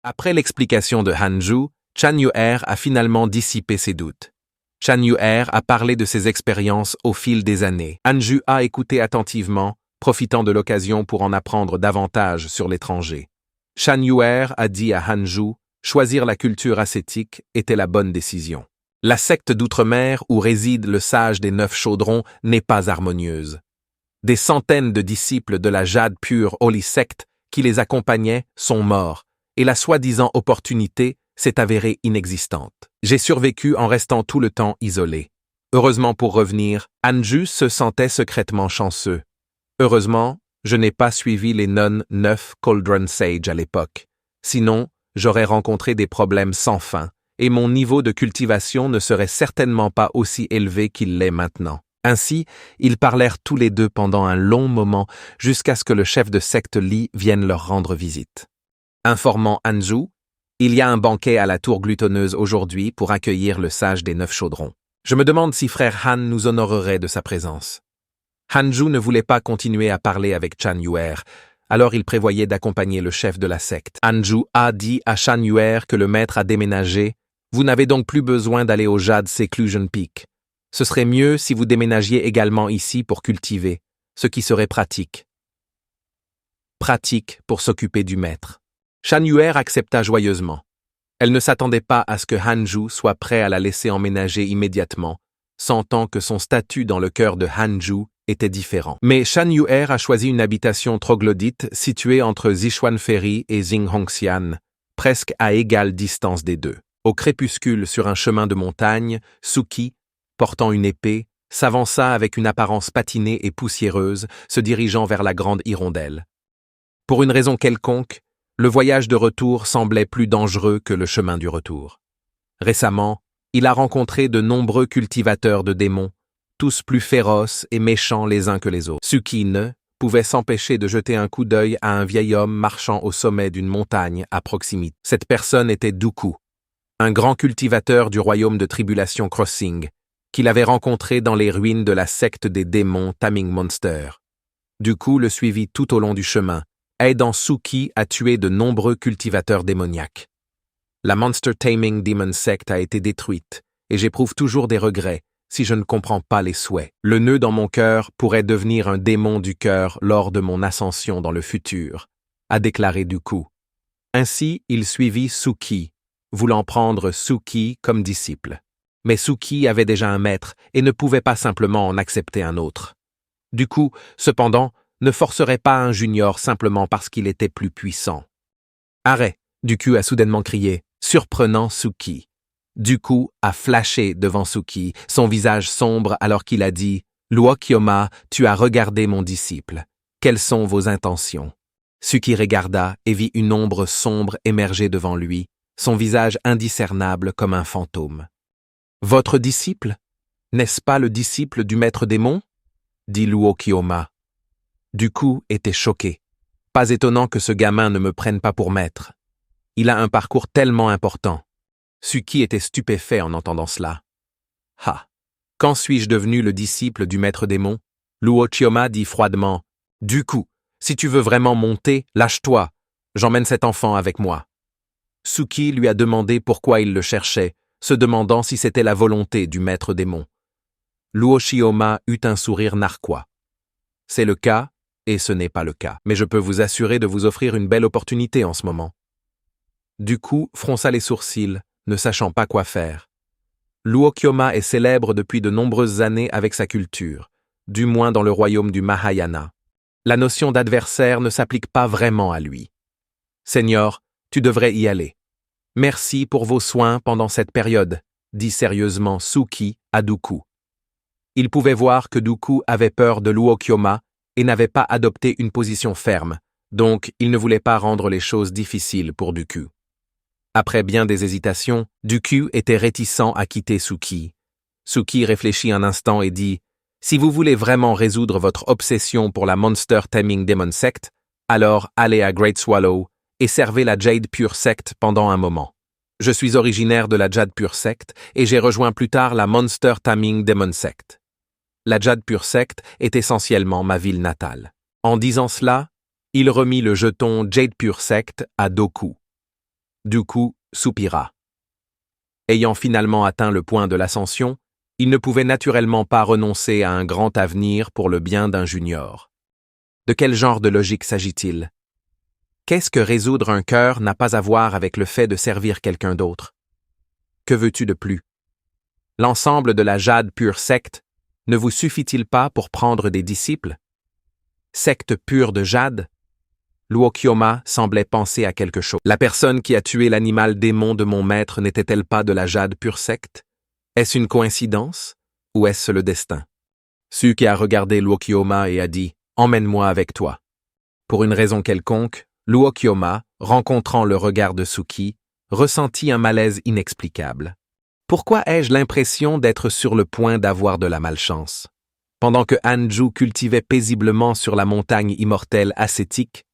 Après l'explication de Hanju, Chan Yuer a finalement dissipé ses doutes. Chan Yuer a parlé de ses expériences au fil des années. Hanju a écouté attentivement, profitant de l'occasion pour en apprendre davantage sur l'étranger. Chan Yuer a dit à Hanju, choisir la culture ascétique était la bonne décision. La secte d'outre-mer où réside le sage des 9 chaudrons n'est pas harmonieuse. Des centaines de disciples de la Jade Pure Holy Sect qui les accompagnaient sont morts, et la soi-disant opportunité s'est avérée inexistante. J'ai survécu en restant tout le temps isolé. Heureusement pour revenir, Hanju se sentait secrètement chanceux. Heureusement, je n'ai pas suivi les nonnes 9 Cauldron Sage à l'époque. Sinon, j'aurais rencontré des problèmes sans fin, et mon niveau de cultivation ne serait certainement pas aussi élevé qu'il l'est maintenant. Ainsi, ils parlèrent tous les deux pendant un long moment jusqu'à ce que le chef de secte Li vienne leur rendre visite. Informant Hanju, il y a un banquet à la tour glutonneuse aujourd'hui pour accueillir le sage des 9 chaudrons. Je me demande si frère Han nous honorerait de sa présence. Hanju ne voulait pas continuer à parler avec Chan Yuer, alors il prévoyait d'accompagner le chef de la secte. Hanju a dit à Chan Yuer que le maître a déménagé. Vous n'avez donc plus besoin d'aller au Jade Seclusion Peak. Ce serait mieux si vous déménagiez également ici pour cultiver, ce qui serait pratique. Pratique pour s'occuper du maître. Chan Yuer accepta joyeusement. Elle ne s'attendait pas à ce que Hanju soit prêt à la laisser emménager immédiatement, sentant que son statut dans le cœur de Hanju était différent. Mais Chan Yuer a choisi une habitation troglodyte située entre Zichuan Ferry et Xinghongxian, presque à égale distance des deux. Au crépuscule sur un chemin de montagne, Suki, portant une épée, s'avança avec une apparence patinée et poussiéreuse, se dirigeant vers la grande hirondelle. Pour une raison quelconque, le voyage de retour semblait plus dangereux que le chemin du retour. Récemment, il a rencontré de nombreux cultivateurs de démons, tous plus féroces et méchants les uns que les autres. Suki ne pouvait s'empêcher de jeter un coup d'œil à un vieil homme marchant au sommet d'une montagne à proximité. Cette personne était Dooku, un grand cultivateur du royaume de Tribulation Crossing, qu'il avait rencontré dans les ruines de la secte des démons Taming Monster. Dooku le suivit tout au long du chemin, aidant Suki à tuer de nombreux cultivateurs démoniaques. La Monster Taming Demon Sect a été détruite, et j'éprouve toujours des regrets si je ne comprends pas les souhaits. Le nœud dans mon cœur pourrait devenir un démon du cœur lors de mon ascension dans le futur, a déclaré Dooku. Ainsi, il suivit Suki, voulant prendre Suki comme disciple. Mais Suki avait déjà un maître et ne pouvait pas simplement en accepter un autre. Dooku, cependant, ne forcerait pas un junior simplement parce qu'il était plus puissant. Arrête, Dooku a soudainement crié, surprenant Suki. Dooku a flashé devant Suki, son visage sombre alors qu'il a dit « Luo Qioma, tu as regardé mon disciple. Quelles sont vos intentions ?» Suki regarda et vit une ombre sombre émerger devant lui, son visage indiscernable comme un fantôme. « Votre disciple? N'est-ce pas le disciple du maître démon ?» dit Luo Qioma. Dooku était choqué. Pas étonnant que ce gamin ne me prenne pas pour maître. Il a un parcours tellement important. Suki était stupéfait en entendant cela. « Ah, quand suis-je devenu le disciple du maître démon ?» Luo Qioma dit froidement « Dooku, si tu veux vraiment monter, lâche-toi. J'emmène cet enfant avec moi. » Suki lui a demandé pourquoi il le cherchait, se demandant si c'était la volonté du maître démon. Luo Qioma eut un sourire narquois. « C'est le cas, et ce n'est pas le cas. Mais je peux vous assurer de vous offrir une belle opportunité en ce moment. » Dooku fronça les sourcils, ne sachant pas quoi faire. Luo Qioma est célèbre depuis de nombreuses années avec sa culture, du moins dans le royaume du Mahayana. La notion d'adversaire ne s'applique pas vraiment à lui. « Seigneur, tu devrais y aller. Merci pour vos soins pendant cette période, » dit sérieusement Suki à Dooku. Il pouvait voir que Dooku avait peur de Luo Qioma et n'avait pas adopté une position ferme, donc il ne voulait pas rendre les choses difficiles pour Dooku. Après bien des hésitations, Dooku était réticent à quitter Suki. Suki réfléchit un instant et dit « Si vous voulez vraiment résoudre votre obsession pour la Monster Taming Demon Sect, alors allez à Great Swallow et servez la Jade Pure Sect pendant un moment. Je suis originaire de la Jade Pure Sect et j'ai rejoint plus tard la Monster Taming Demon Sect. La Jade Pure Sect est essentiellement ma ville natale. » En disant cela, il remit le jeton Jade Pure Sect à Dooku. Du coup, soupira. Ayant finalement atteint le point de l'ascension, il ne pouvait naturellement pas renoncer à un grand avenir pour le bien d'un junior. De quel genre de logique s'agit-il? Qu'est-ce que résoudre un cœur n'a pas à voir avec le fait de servir quelqu'un d'autre? Que veux-tu de plus? L'ensemble de la Jade pure secte ne vous suffit-il pas pour prendre des disciples? Secte pure de Jade? Luokioma semblait penser à quelque chose. La personne qui a tué l'animal démon de mon maître n'était-elle pas de la Jade pure secte? Est-ce une coïncidence ou est-ce le destin? Suki a regardé Luokioma et a dit « Emmène-moi avec toi ». Pour une raison quelconque, Luokioma, rencontrant le regard de Suki, ressentit un malaise inexplicable. Pourquoi ai-je l'impression d'être sur le point d'avoir de la malchance? Pendant que Hanju cultivait paisiblement sur la montagne immortelle ascétique,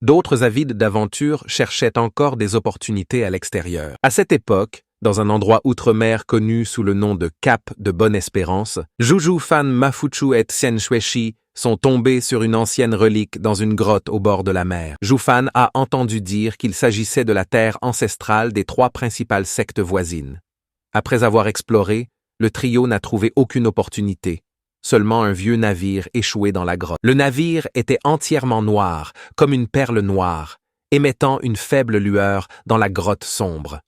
d'autres avides d'aventure cherchaient encore des opportunités à l'extérieur. À cette époque, dans un endroit outre-mer connu sous le nom de Cap de Bonne-Espérance, Juju Fan Mafuchu et Xian Shueshi sont tombés sur une ancienne relique dans une grotte au bord de la mer. Zhufan a entendu dire qu'il s'agissait de la terre ancestrale des 3 principales sectes voisines. Après avoir exploré, le trio n'a trouvé aucune opportunité, seulement un vieux navire échoué dans la grotte. Le navire était entièrement noir, comme une perle noire, émettant une faible lueur dans la grotte sombre.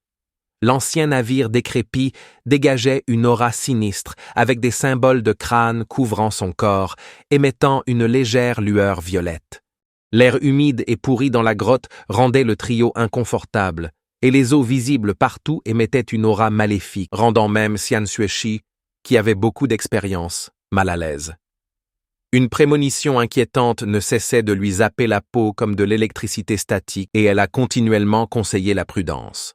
L'ancien navire décrépit dégageait une aura sinistre, avec des symboles de crâne couvrant son corps, émettant une légère lueur violette. L'air humide et pourri dans la grotte rendait le trio inconfortable, et les eaux visibles partout émettaient une aura maléfique, rendant même Xian Shueshi, qui avait beaucoup d'expérience, mal à l'aise. Une prémonition inquiétante ne cessait de lui zapper la peau comme de l'électricité statique, et elle a continuellement conseillé la prudence.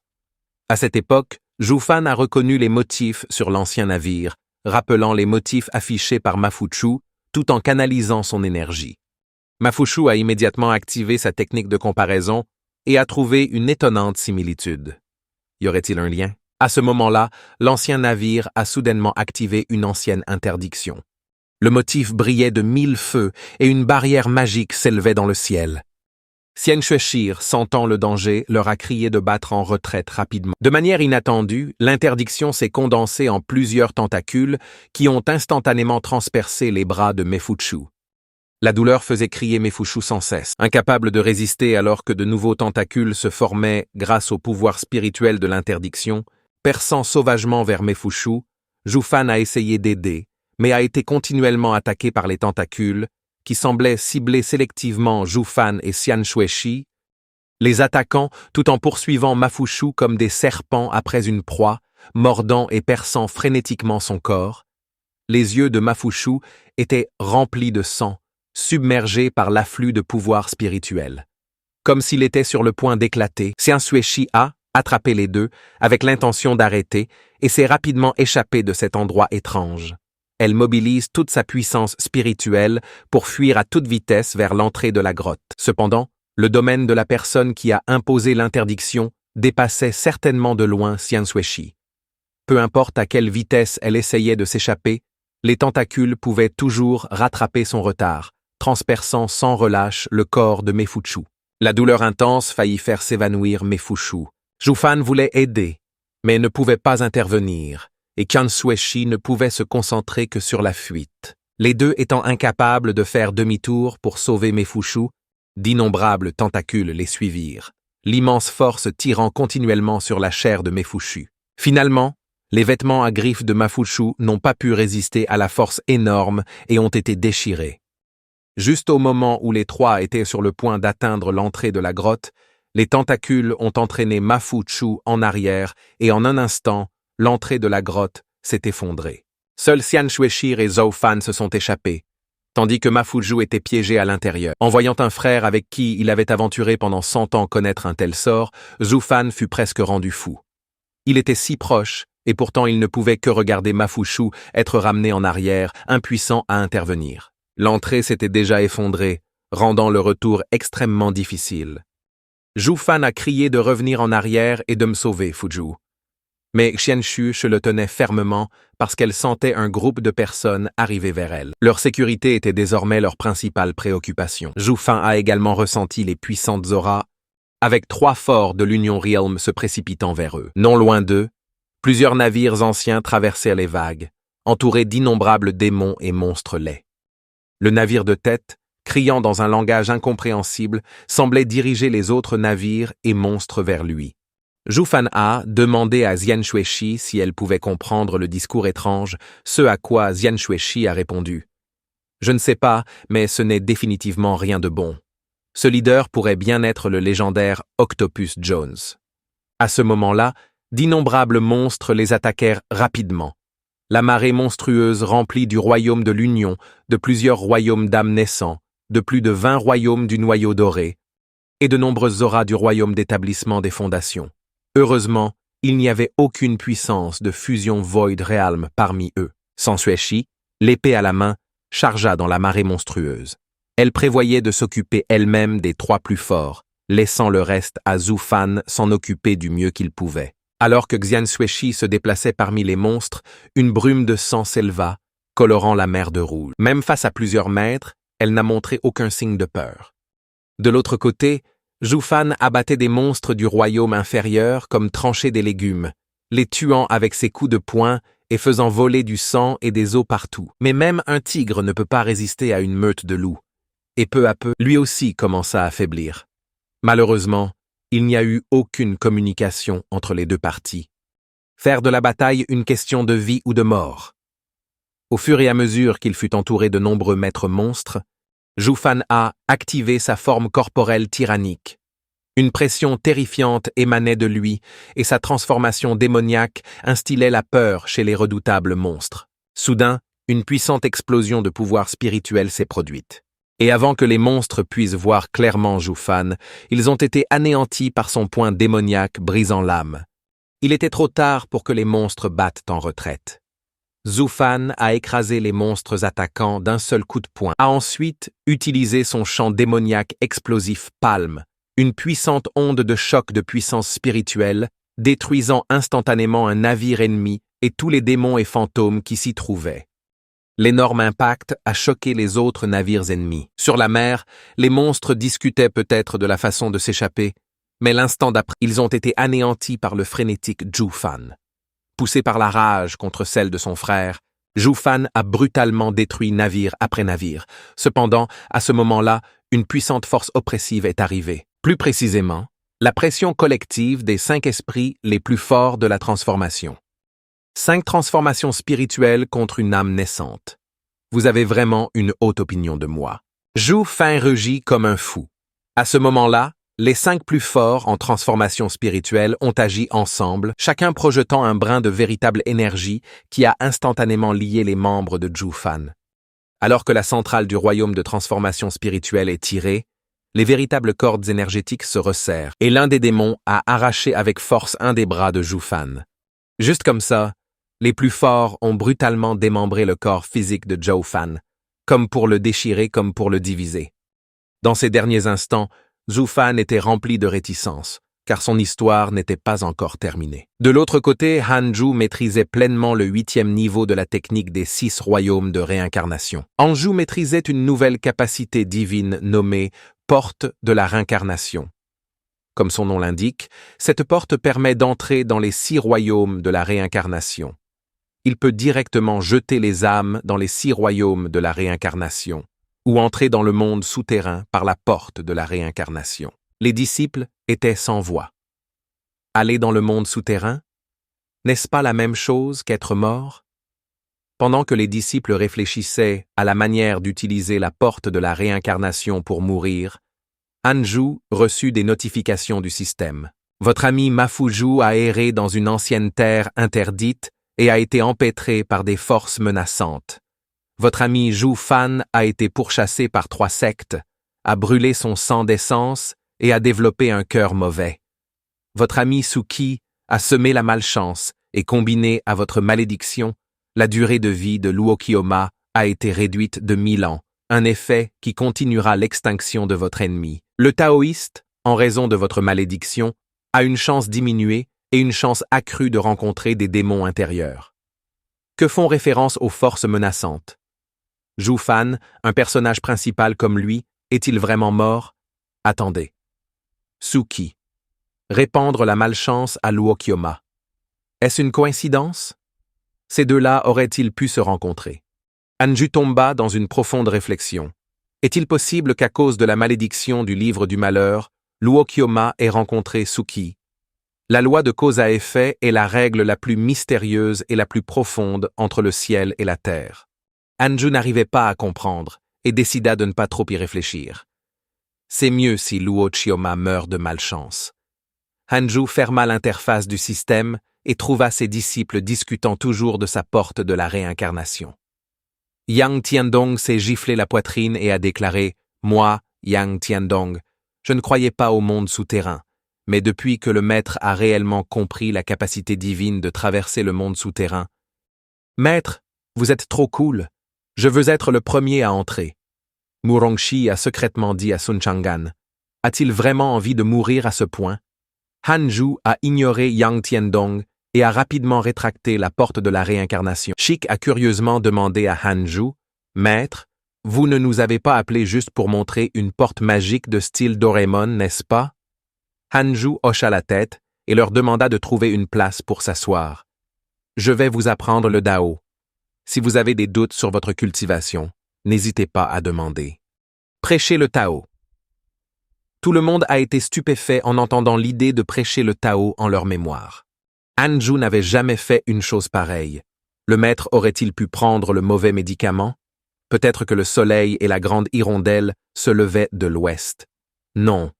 À cette époque, Zhufan a reconnu les motifs sur l'ancien navire, rappelant les motifs affichés par Mafuchu, tout en canalisant son énergie. Mafuchu a immédiatement activé sa technique de comparaison et a trouvé une étonnante similitude. Y aurait-il un lien? À ce moment-là, l'ancien navire a soudainement activé une ancienne interdiction. Le motif brillait de 1000 feux et une barrière magique s'élevait dans le ciel. Xian Shueshi, sentant le danger, leur a crié de battre en retraite rapidement. De manière inattendue, l'interdiction s'est condensée en plusieurs tentacules qui ont instantanément transpercé les bras de Mefuchu. La douleur faisait crier Mefuchu sans cesse. Incapable de résister alors que de nouveaux tentacules se formaient grâce au pouvoir spirituel de l'interdiction, perçant sauvagement vers Mefuchu, Zhufan a essayé d'aider, mais a été continuellement attaqué par les tentacules, qui semblaient cibler sélectivement Zhufan et Xian Shueshi, les attaquant tout en poursuivant Mafuchu comme des serpents après une proie, mordant et perçant frénétiquement son corps. Les yeux de Mafuchu étaient remplis de sang, submergés par l'afflux de pouvoir spirituel. Comme s'il était sur le point d'éclater, Xian Shueshi a attrapé les deux avec l'intention d'arrêter et s'est rapidement échappé de cet endroit étrange. Elle mobilise toute sa puissance spirituelle pour fuir à toute vitesse vers l'entrée de la grotte. Cependant, le domaine de la personne qui a imposé l'interdiction dépassait certainement de loin Xian Shueshi. Peu importe à quelle vitesse elle essayait de s'échapper, les tentacules pouvaient toujours rattraper son retard, transperçant sans relâche le corps de Mefuchu. La douleur intense faillit faire s'évanouir Mefuchu. Zhufan voulait aider, mais ne pouvait pas intervenir, et Xian Shueshi ne pouvait se concentrer que sur la fuite. Les deux étant incapables de faire demi-tour pour sauver Mefuchu, d'innombrables tentacules les suivirent, l'immense force tirant continuellement sur la chair de Mefuchu. Finalement, les vêtements à griffes de Mafuchu n'ont pas pu résister à la force énorme et ont été déchirés. Juste au moment où les trois étaient sur le point d'atteindre l'entrée de la grotte, les tentacules ont entraîné Mafuchu en arrière et en un instant, l'entrée de la grotte s'est effondrée. Seuls Xian Shueshi et Zhufan se sont échappés, tandis que Mafuchu était piégé à l'intérieur. En voyant un frère avec qui il avait aventuré pendant 100 ans connaître un tel sort, Zhufan fut presque rendu fou. Il était si proche, et pourtant il ne pouvait que regarder Mafuchu être ramené en arrière, impuissant à intervenir. L'entrée s'était déjà effondrée, rendant le retour extrêmement difficile. Zhufan a crié de revenir en arrière et de me sauver, Fuju. Mais Xianxu le tenait fermement parce qu'elle sentait un groupe de personnes arriver vers elle. Leur sécurité était désormais leur principale préoccupation. Zhufan a également ressenti les puissantes auras avec 3 forts de l'Union Realm se précipitant vers eux. Non loin d'eux, plusieurs navires anciens traversèrent les vagues, entourés d'innombrables démons et monstres laids. Le navire de tête, criant dans un langage incompréhensible, semblait diriger les autres navires et monstres vers lui. Zhu Fan-A demandait à Xian Xueshi si elle pouvait comprendre le discours étrange, ce à quoi Xian Xueshi a répondu. « Je ne sais pas, mais ce n'est définitivement rien de bon. Ce leader pourrait bien être le légendaire Octopus Jones. » À ce moment-là, d'innombrables monstres les attaquèrent rapidement. La marée monstrueuse remplit du royaume de l'Union, de plusieurs royaumes d'âmes naissants, de plus de 20 royaumes du noyau doré, et de nombreuses auras du royaume d'établissement des fondations. Heureusement, il n'y avait aucune puissance de fusion Void Realm parmi eux. San Xueshi, l'épée à la main, chargea dans la marée monstrueuse. Elle prévoyait de s'occuper elle-même des 3 plus forts, laissant le reste à Zhu Fan s'en occuper du mieux qu'il pouvait. Alors que Xian Xueshi se déplaçait parmi les monstres, une brume de sang s'éleva, colorant la mer de rouge. Même face à plusieurs maîtres, elle n'a montré aucun signe de peur. De l'autre côté, Zhu Fan abattait des monstres du royaume inférieur comme trancher des légumes, les tuant avec ses coups de poing et faisant voler du sang et des os partout. Mais même un tigre ne peut pas résister à une meute de loups. Et peu à peu, lui aussi commença à faiblir. Malheureusement, il n'y a eu aucune communication entre les deux parties. Faire de la bataille une question de vie ou de mort. Au fur et à mesure qu'il fut entouré de nombreux maîtres monstres, Zhu Fan-A activait sa forme corporelle tyrannique. Une pression terrifiante émanait de lui et sa transformation démoniaque instillait la peur chez les redoutables monstres. Soudain, une puissante explosion de pouvoir spirituel s'est produite. Et avant que les monstres puissent voir clairement Zhu Fan, ils ont été anéantis par son poing démoniaque brisant l'âme. Il était trop tard pour que les monstres battent en retraite. Zhu Fan a écrasé les monstres attaquants d'un seul coup de poing, a ensuite utilisé son champ démoniaque explosif Palme, une puissante onde de choc de puissance spirituelle, détruisant instantanément un navire ennemi et tous les démons et fantômes qui s'y trouvaient. L'énorme impact a choqué les autres navires ennemis. Sur la mer, les monstres discutaient peut-être de la façon de s'échapper, mais l'instant d'après, ils ont été anéantis par le frénétique Zhu Fan. Poussé par la rage contre celle de son frère, Zhu Fan a brutalement détruit navire après navire. Cependant, à ce moment-là, une puissante force oppressive est arrivée. Plus précisément, la pression collective des 5 esprits les plus forts de la transformation. 5 transformations spirituelles contre une âme naissante. Vous avez vraiment une haute opinion de moi. Zhu Fan rugit comme un fou. À ce moment-là, les 5 plus forts en transformation spirituelle ont agi ensemble, chacun projetant un brin de véritable énergie qui a instantanément lié les membres de Zhu Fan. Alors que la centrale du royaume de transformation spirituelle est tirée, les véritables cordes énergétiques se resserrent et l'un des démons a arraché avec force un des bras de Zhu Fan. Juste comme ça, les plus forts ont brutalement démembré le corps physique de Zhu Fan, comme pour le déchirer, comme pour le diviser. Dans ces derniers instants, Zhu Fan était rempli de réticence, car son histoire n'était pas encore terminée. De l'autre côté, Han Zhu maîtrisait pleinement le 8e niveau de la technique des 6 royaumes de réincarnation. Han Zhu maîtrisait une nouvelle capacité divine nommée Porte de la réincarnation. Comme son nom l'indique, cette porte permet d'entrer dans les 6 royaumes de la réincarnation. Il peut directement jeter les âmes dans les 6 royaumes de la réincarnation, ou entrer dans le monde souterrain par la porte de la réincarnation. Les disciples étaient sans voix. Aller dans le monde souterrain? N'est-ce pas la même chose qu'être mort? Pendant que les disciples réfléchissaient à la manière d'utiliser la porte de la réincarnation pour mourir, Han Zhu reçut des notifications du système. Votre ami Ma Fuzhu a erré dans une ancienne terre interdite et a été empêtré par des forces menaçantes. Votre ami Zhu Fan a été pourchassé par 3 sectes, a brûlé son sang d'essence et a développé un cœur mauvais. Votre ami Suki a semé la malchance et combiné à votre malédiction, la durée de vie de Luokioma a été réduite de 1000 ans, un effet qui continuera l'extinction de votre ennemi. Le taoïste, en raison de votre malédiction, a une chance diminuée et une chance accrue de rencontrer des démons intérieurs. Que font référence aux forces menaçantes? Zhu Fan, un personnage principal comme lui, est-il vraiment mort? Attendez. Suki. Répandre la malchance à Luokioma. Est-ce une coïncidence? Ces deux-là auraient-ils pu se rencontrer? Hanju tomba dans une profonde réflexion. Est-il possible qu'à cause de la malédiction du livre du malheur, Luokioma ait rencontré Suki? La loi de cause à effet est la règle la plus mystérieuse et la plus profonde entre le ciel et la terre. Hanju n'arrivait pas à comprendre et décida de ne pas trop y réfléchir. C'est mieux si Luochioma meurt de malchance. Hanju ferma l'interface du système et trouva ses disciples discutant toujours de sa porte de la réincarnation. Yang Tiandong s'est giflé la poitrine et a déclaré « Moi, Yang Tiandong, je ne croyais pas au monde souterrain. Mais depuis que le maître a réellement compris la capacité divine de traverser le monde souterrain, « Maître, vous êtes trop cool. Je veux être le premier à entrer. » Murongshi a secrètement dit à Sun Chang'an. A-t-il vraiment envie de mourir à ce point? Hanju a ignoré Yang Tiandong et a rapidement rétracté la porte de la réincarnation. Shik a curieusement demandé à Hanju, « Maître, vous ne nous avez pas appelé juste pour montrer une porte magique de style Doraemon, n'est-ce pas? » Hanju hocha la tête et leur demanda de trouver une place pour s'asseoir. « Je vais vous apprendre le Dao. Si vous avez des doutes sur votre cultivation, n'hésitez pas à demander. » Prêcher le Tao. Tout le monde a été stupéfait en entendant l'idée de prêcher le Tao en leur mémoire. Hanju n'avait jamais fait une chose pareille. Le maître aurait-il pu prendre le mauvais médicament? Peut-être que le soleil et la grande hirondelle se levaient de l'ouest. Non.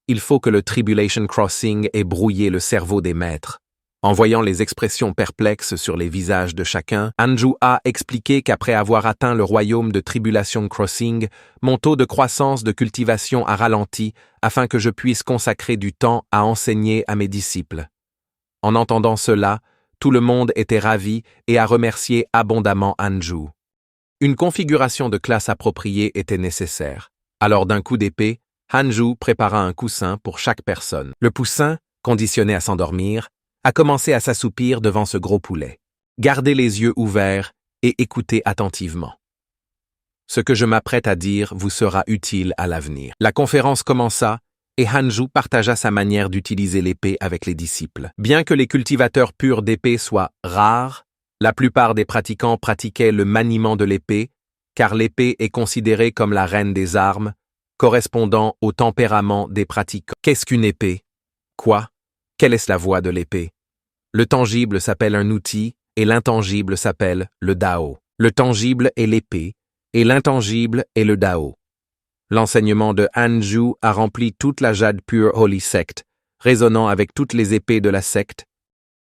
Il faut que le Tribulation Crossing ait brouillé le cerveau des maîtres. En voyant les expressions perplexes sur les visages de chacun, Hanju a expliqué qu'après avoir atteint le royaume de Tribulation Crossing, mon taux de croissance de cultivation a ralenti afin que je puisse consacrer du temps à enseigner à mes disciples. En entendant cela, tout le monde était ravi et a remercié abondamment Hanju. Une configuration de classe appropriée était nécessaire. Alors d'un coup d'épée, Hanju prépara un coussin pour chaque personne. Le poussin, conditionné à s'endormir, a commencé à s'assoupir devant ce gros poulet. Gardez les yeux ouverts et écoutez attentivement. Ce que je m'apprête à dire vous sera utile à l'avenir. La conférence commença et Hanju partagea sa manière d'utiliser l'épée avec les disciples. Bien que les cultivateurs purs d'épée soient rares, la plupart des pratiquants pratiquaient le maniement de l'épée, car l'épée est considérée comme la reine des armes, correspondant au tempérament des pratiquants. Qu'est-ce qu'une épée? Quoi? Quelle est la voie de l'épée? Le tangible s'appelle un outil et l'intangible s'appelle le Dao. Le tangible est l'épée et l'intangible est le Dao. L'enseignement de Hanju a rempli toute la Jade Pure Holy Sect, résonnant avec toutes les épées de la secte.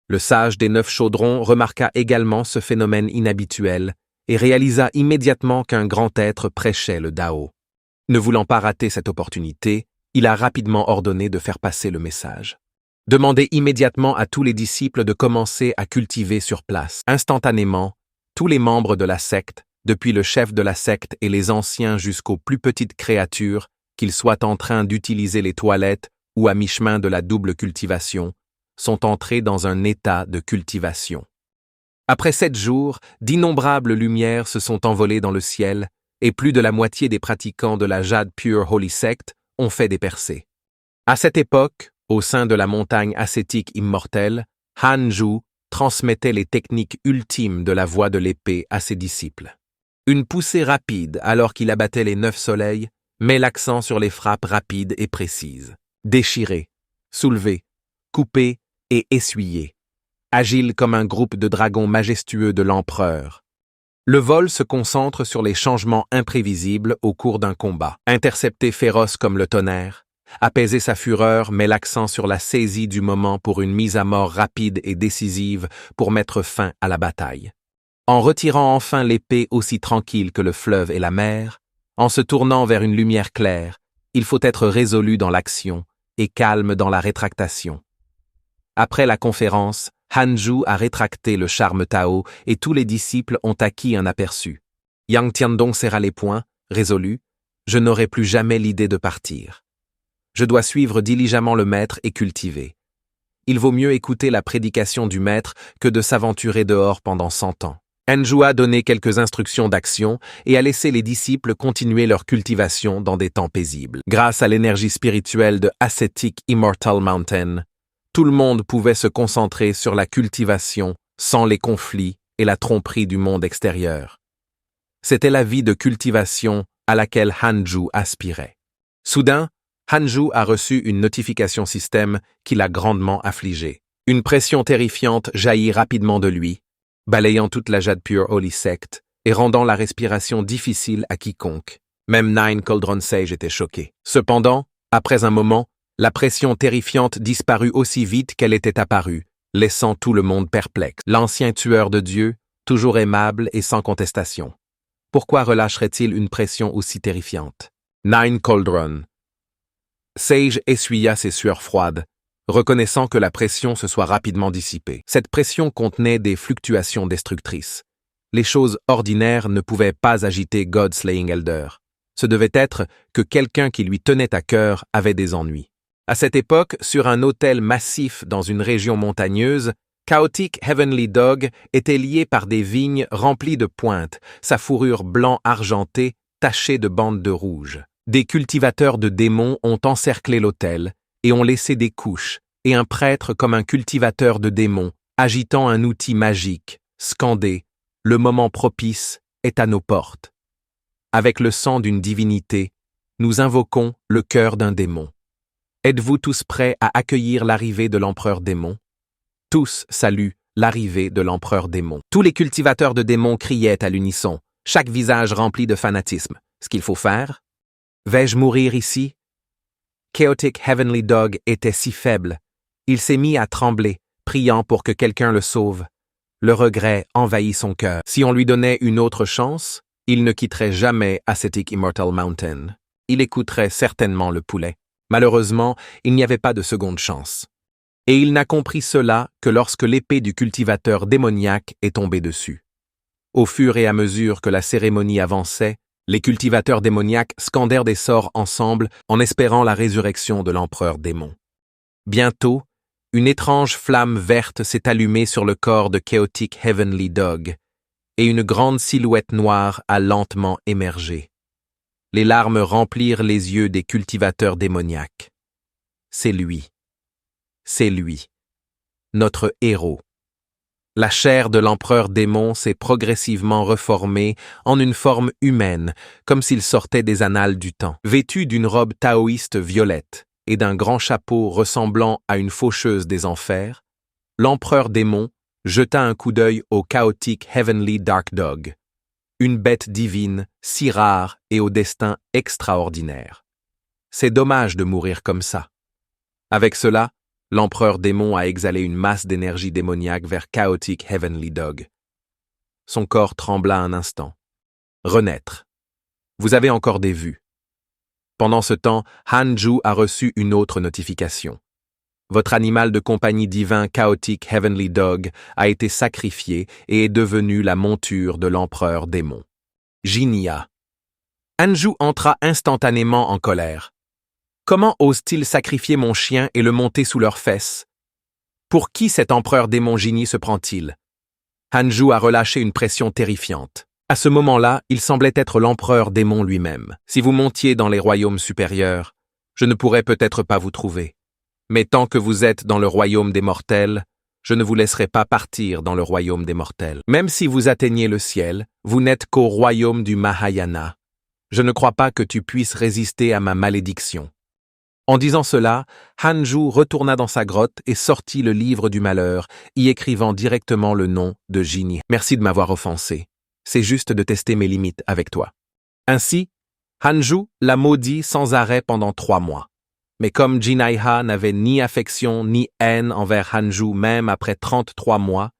Le sage des 9 chaudrons remarqua également ce phénomène inhabituel et réalisa immédiatement qu'un grand être prêchait le Dao. Ne voulant pas rater cette opportunité, il a rapidement ordonné de faire passer le message. Demandez immédiatement à tous les disciples de commencer à cultiver sur place. Instantanément, tous les membres de la secte, depuis le chef de la secte et les anciens jusqu'aux plus petites créatures, qu'ils soient en train d'utiliser les toilettes ou à mi-chemin de la double cultivation, sont entrés dans un état de cultivation. Après 7 jours, d'innombrables lumières se sont envolées dans le ciel et plus de la moitié des pratiquants de la Jade Pure Holy Sect ont fait des percées. À cette époque, au sein de la montagne ascétique immortelle, Hanju transmettait les techniques ultimes de la voie de l'épée à ses disciples. Une poussée rapide alors qu'il abattait les 9 soleils met l'accent sur les frappes rapides et précises. Déchirer, soulever, couper et essuyer. Agile comme un groupe de dragons majestueux de l'empereur. Le vol se concentre sur les changements imprévisibles au cours d'un combat. Intercepter féroce comme le tonnerre, apaiser sa fureur met l'accent sur la saisie du moment pour une mise à mort rapide et décisive pour mettre fin à la bataille. En retirant enfin l'épée aussi tranquille que le fleuve et la mer, en se tournant vers une lumière claire, il faut être résolu dans l'action et calme dans la rétractation. Après la conférence, Hanju a rétracté le charme Tao et tous les disciples ont acquis un aperçu. Yang Tiandong serra les poings, résolu, « Je n'aurai plus jamais l'idée de partir. Je dois suivre diligemment le maître et cultiver. Il vaut mieux écouter la prédication du maître que de s'aventurer dehors pendant 100 ans. » Hanju a donné quelques instructions d'action et a laissé les disciples continuer leur cultivation dans des temps paisibles. Grâce à l'énergie spirituelle de Ascetic Immortal Mountain, tout le monde pouvait se concentrer sur la cultivation sans les conflits et la tromperie du monde extérieur. C'était la vie de cultivation à laquelle Hanju aspirait. Soudain, Hanju a reçu une notification système qui l'a grandement affligé. Une pression terrifiante jaillit rapidement de lui, balayant toute la Jade Pure Holy Sect et rendant la respiration difficile à quiconque. Même Nine Cauldron Sage était choqué. Cependant, après un moment, la pression terrifiante disparut aussi vite qu'elle était apparue, laissant tout le monde perplexe. L'ancien tueur de Dieu, toujours aimable et sans contestation. Pourquoi relâcherait-il une pression aussi terrifiante? Nine Cauldron. Sage essuya ses sueurs froides, reconnaissant que la pression se soit rapidement dissipée. Cette pression contenait des fluctuations destructrices. Les choses ordinaires ne pouvaient pas agiter God-Slaying Elder. Ce devait être que quelqu'un qui lui tenait à cœur avait des ennuis. À cette époque, sur un autel massif dans une région montagneuse, Chaotic Heavenly Dog était lié par des vignes remplies de pointes, sa fourrure blanc argenté tachée de bandes de rouge. Des cultivateurs de démons ont encerclé l'autel et ont laissé des couches, et un prêtre comme un cultivateur de démons, agitant un outil magique, scandé « Le moment propice est à nos portes ». Avec le sang d'une divinité, nous invoquons le cœur d'un démon. Êtes-vous tous prêts à accueillir l'arrivée de l'empereur démon? Tous saluent l'arrivée de l'empereur démon. Tous les cultivateurs de démons criaient à l'unisson, chaque visage rempli de fanatisme. Ce qu'il faut faire? Vais-je mourir ici? Chaotic Heavenly Dog était si faible. Il s'est mis à trembler, priant pour que quelqu'un le sauve. Le regret envahit son cœur. Si on lui donnait une autre chance, il ne quitterait jamais Ascetic Immortal Mountain. Il écouterait certainement le poulet. Malheureusement, il n'y avait pas de seconde chance. Et il n'a compris cela que lorsque l'épée du cultivateur démoniaque est tombée dessus. Au fur et à mesure que la cérémonie avançait, les cultivateurs démoniaques scandèrent des sorts ensemble en espérant la résurrection de l'empereur démon. Bientôt, une étrange flamme verte s'est allumée sur le corps de Chaotic Heavenly Dog, et une grande silhouette noire a lentement émergé. Les larmes remplirent les yeux des cultivateurs démoniaques. C'est lui. C'est lui. Notre héros. La chair de l'empereur démon s'est progressivement reformée en une forme humaine, comme s'il sortait des annales du temps. Vêtu d'une robe taoïste violette et d'un grand chapeau ressemblant à une faucheuse des enfers, l'empereur démon jeta un coup d'œil au Chaotic Heavenly Dark Dog, une bête divine, si rare et au destin extraordinaire. C'est dommage de mourir comme ça. Avec cela, l'empereur démon a exhalé une masse d'énergie démoniaque vers Chaotic Heavenly Dog. Son corps trembla un instant. Renaître. Vous avez encore des vues. Pendant ce temps, Hanju a reçu une autre notification. Votre animal de compagnie divin Chaotic Heavenly Dog a été sacrifié et est devenu la monture de l'empereur démon. Jinia. Hanju entra instantanément en colère. Comment ose-t-il sacrifier mon chien et le monter sous leurs fesses? Pour qui cet empereur démon Jini se prend-il? Hanju a relâché une pression terrifiante. À ce moment-là, il semblait être l'empereur démon lui-même. Si vous montiez dans les royaumes supérieurs, je ne pourrais peut-être pas vous trouver. Mais tant que vous êtes dans le royaume des mortels, je ne vous laisserai pas partir dans le royaume des mortels. Même si vous atteignez le ciel, vous n'êtes qu'au royaume du Mahayana. Je ne crois pas que tu puisses résister à ma malédiction. En disant cela, Hanju retourna dans sa grotte et sortit le livre du malheur, y écrivant directement le nom de Jini. Merci de m'avoir offensé. C'est juste de tester mes limites avec toi. Ainsi, Hanju l'a maudit sans arrêt pendant 3 mois. Mais comme Jinaiha n'avait ni affection ni haine envers Hanju même après 33 mois,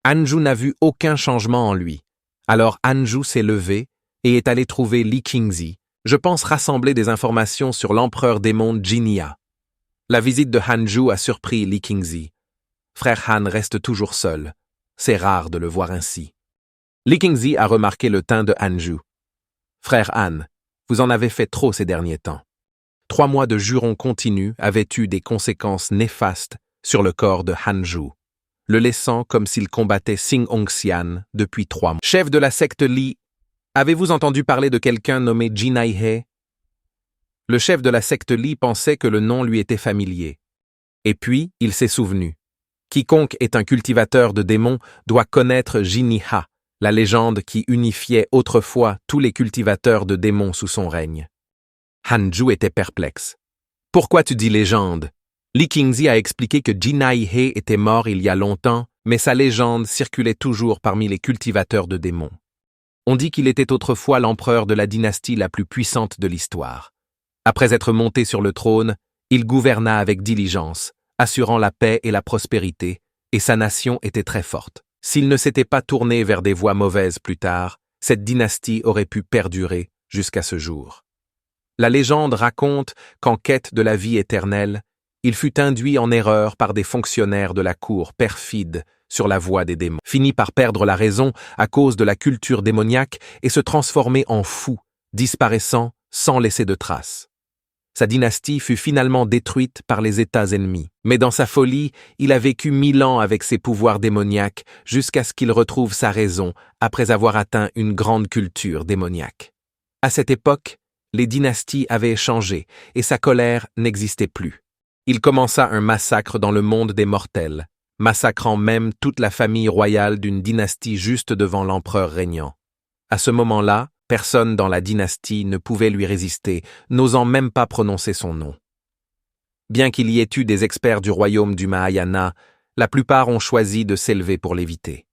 Hanju n'a vu aucun changement en lui. Alors Hanju s'est levé et est allé trouver Li Qingzi, je pense rassembler des informations sur l'empereur démon Jinia. La visite de Hanju a surpris Li Qingzi. Frère Han reste toujours seul. C'est rare de le voir ainsi. Li Qingzi a remarqué le teint de Hanju. Frère Han, vous en avez fait trop ces derniers temps. 3 mois de jurons continus avaient eu des conséquences néfastes sur le corps de Hanju. le laissant comme s'il combattait Sing Hongxian depuis 3 mois. Chef de la secte Li, avez-vous entendu parler de quelqu'un nommé Jinai He? Le chef de la secte Li pensait que le nom lui était familier. Et puis, il s'est souvenu. Quiconque est un cultivateur de démons doit connaître Jiniha, la légende qui unifiait autrefois tous les cultivateurs de démons sous son règne. Hanju était perplexe. « Pourquoi tu dis légende ?» Li Qingzi a expliqué que Jinai He était mort il y a longtemps, mais sa légende circulait toujours parmi les cultivateurs de démons. On dit qu'il était autrefois l'empereur de la dynastie la plus puissante de l'histoire. Après être monté sur le trône, il gouverna avec diligence, assurant la paix et la prospérité, et sa nation était très forte. S'il ne s'était pas tourné vers des voies mauvaises plus tard, cette dynastie aurait pu perdurer jusqu'à ce jour. La légende raconte qu'en quête de la vie éternelle, il fut induit en erreur par des fonctionnaires de la cour perfides sur la voie des démons, finit par perdre la raison à cause de la culture démoniaque et se transformer en fou, disparaissant sans laisser de traces. Sa dynastie fut finalement détruite par les États ennemis. Mais dans sa folie, il a vécu 1000 ans avec ses pouvoirs démoniaques jusqu'à ce qu'il retrouve sa raison après avoir atteint une grande culture démoniaque. À cette époque, les dynasties avaient changé et sa colère n'existait plus. Il commença un massacre dans le monde des mortels, massacrant même toute la famille royale d'une dynastie juste devant l'empereur régnant. À ce moment-là, personne dans la dynastie ne pouvait lui résister, n'osant même pas prononcer son nom. Bien qu'il y ait eu des experts du royaume du Mahayana, la plupart ont choisi de s'élever pour l'éviter.